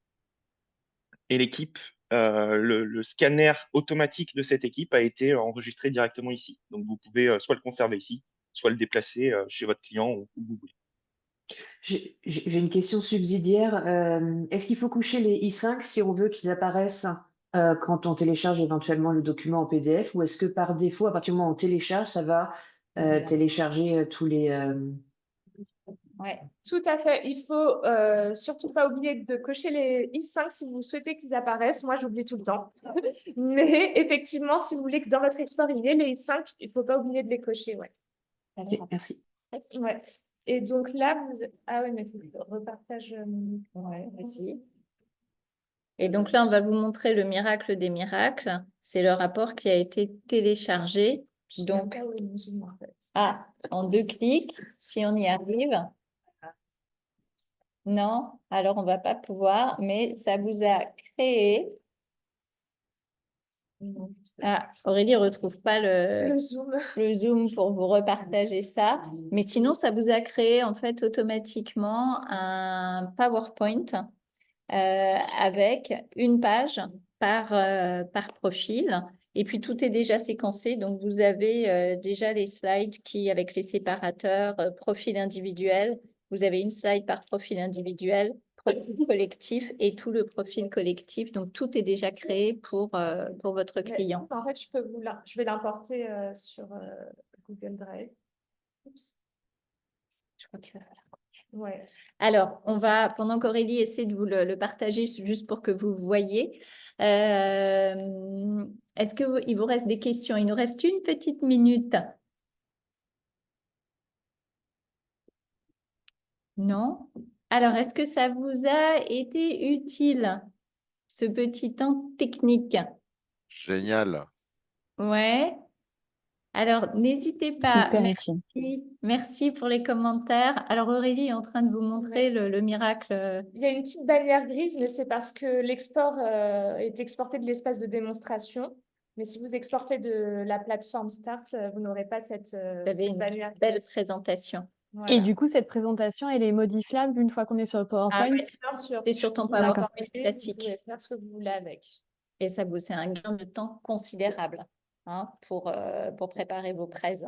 et l'équipe, le scanner automatique de cette équipe a été enregistré directement ici. Donc, vous pouvez soit le conserver ici, soit le déplacer chez votre client où vous voulez. J'ai une question subsidiaire. Est-ce qu'il faut coucher les I5 si on veut qu'ils apparaissent quand on télécharge éventuellement le document en PDF, ou est-ce que par défaut, à partir du moment où on télécharge, ça va télécharger tous les... Ouais. Tout à fait. Il faut surtout pas oublier de cocher les I5 si vous souhaitez qu'ils apparaissent. Moi, j'oublie tout le temps. Mais effectivement, si vous voulez que dans votre export, il y ait les I5, il ne faut pas oublier de les cocher. Ouais. Ok, merci. Ouais. Et donc là, vous... Ah oui, mais il faut que je repartage. Ouais, vas-y. Et donc là, on va vous montrer le miracle des miracles. C'est le rapport qui a été téléchargé. Je sais Donc, pas où est mon zoom, en fait. en 2 clics, si on y arrive. Non, alors on va pas pouvoir, mais ça vous a créé. Aurélie ne retrouve pas Le zoom. le zoom pour vous repartager ça. Mais sinon, ça vous a créé en fait automatiquement un PowerPoint avec une page par profil. Et puis, tout est déjà séquencé. Donc, vous avez déjà les slides qui, avec les séparateurs, profil individuel. Vous avez une slide par profil individuel, profil collectif et tout le profil collectif. Donc, tout est déjà créé pour votre client. En fait, je vais l'importer sur Google Drive. Oups. Je crois qu'il va falloir. Ouais. Alors, on va, pendant qu'Aurélie essaie de vous le partager, juste pour que vous voyez, est-ce qu'il vous reste des questions? Il nous reste une petite minute. Non? Alors, est-ce que ça vous a été utile, ce petit temps technique? Génial. Ouais. Alors, n'hésitez pas. Hyper utile. Merci pour les commentaires. Alors, Aurélie est en train de vous montrer le miracle. Il y a une petite bannière grise, mais c'est parce que l'export est exporté de l'espace de démonstration. Mais si vous exportez de la plateforme Start, vous n'aurez pas cette bannière belle grise. présentation. Voilà. Et du coup, cette présentation, elle est modifiable une fois qu'on est sur le PowerPoint? Oui, bien sûr. C'est sur ton D'accord. PowerPoint classique. Vous pouvez faire ce que vous voulez avec. Et ça, c'est un gain de temps considérable pour préparer vos prêts.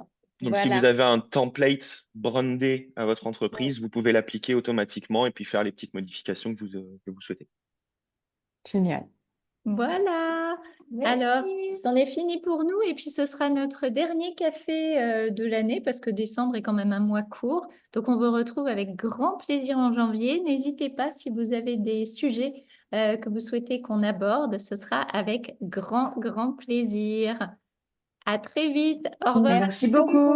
Donc, si vous avez un template brandé à votre entreprise, vous pouvez l'appliquer automatiquement et puis faire les petites modifications que vous souhaitez. Génial. Voilà. Merci. Alors, c'en est fini pour nous et puis ce sera notre dernier café de l'année parce que décembre est quand même un mois court. Donc, on vous retrouve avec grand plaisir en janvier. N'hésitez pas si vous avez des sujets que vous souhaitez qu'on aborde. Ce sera avec grand plaisir. À très vite. Au revoir. Merci beaucoup.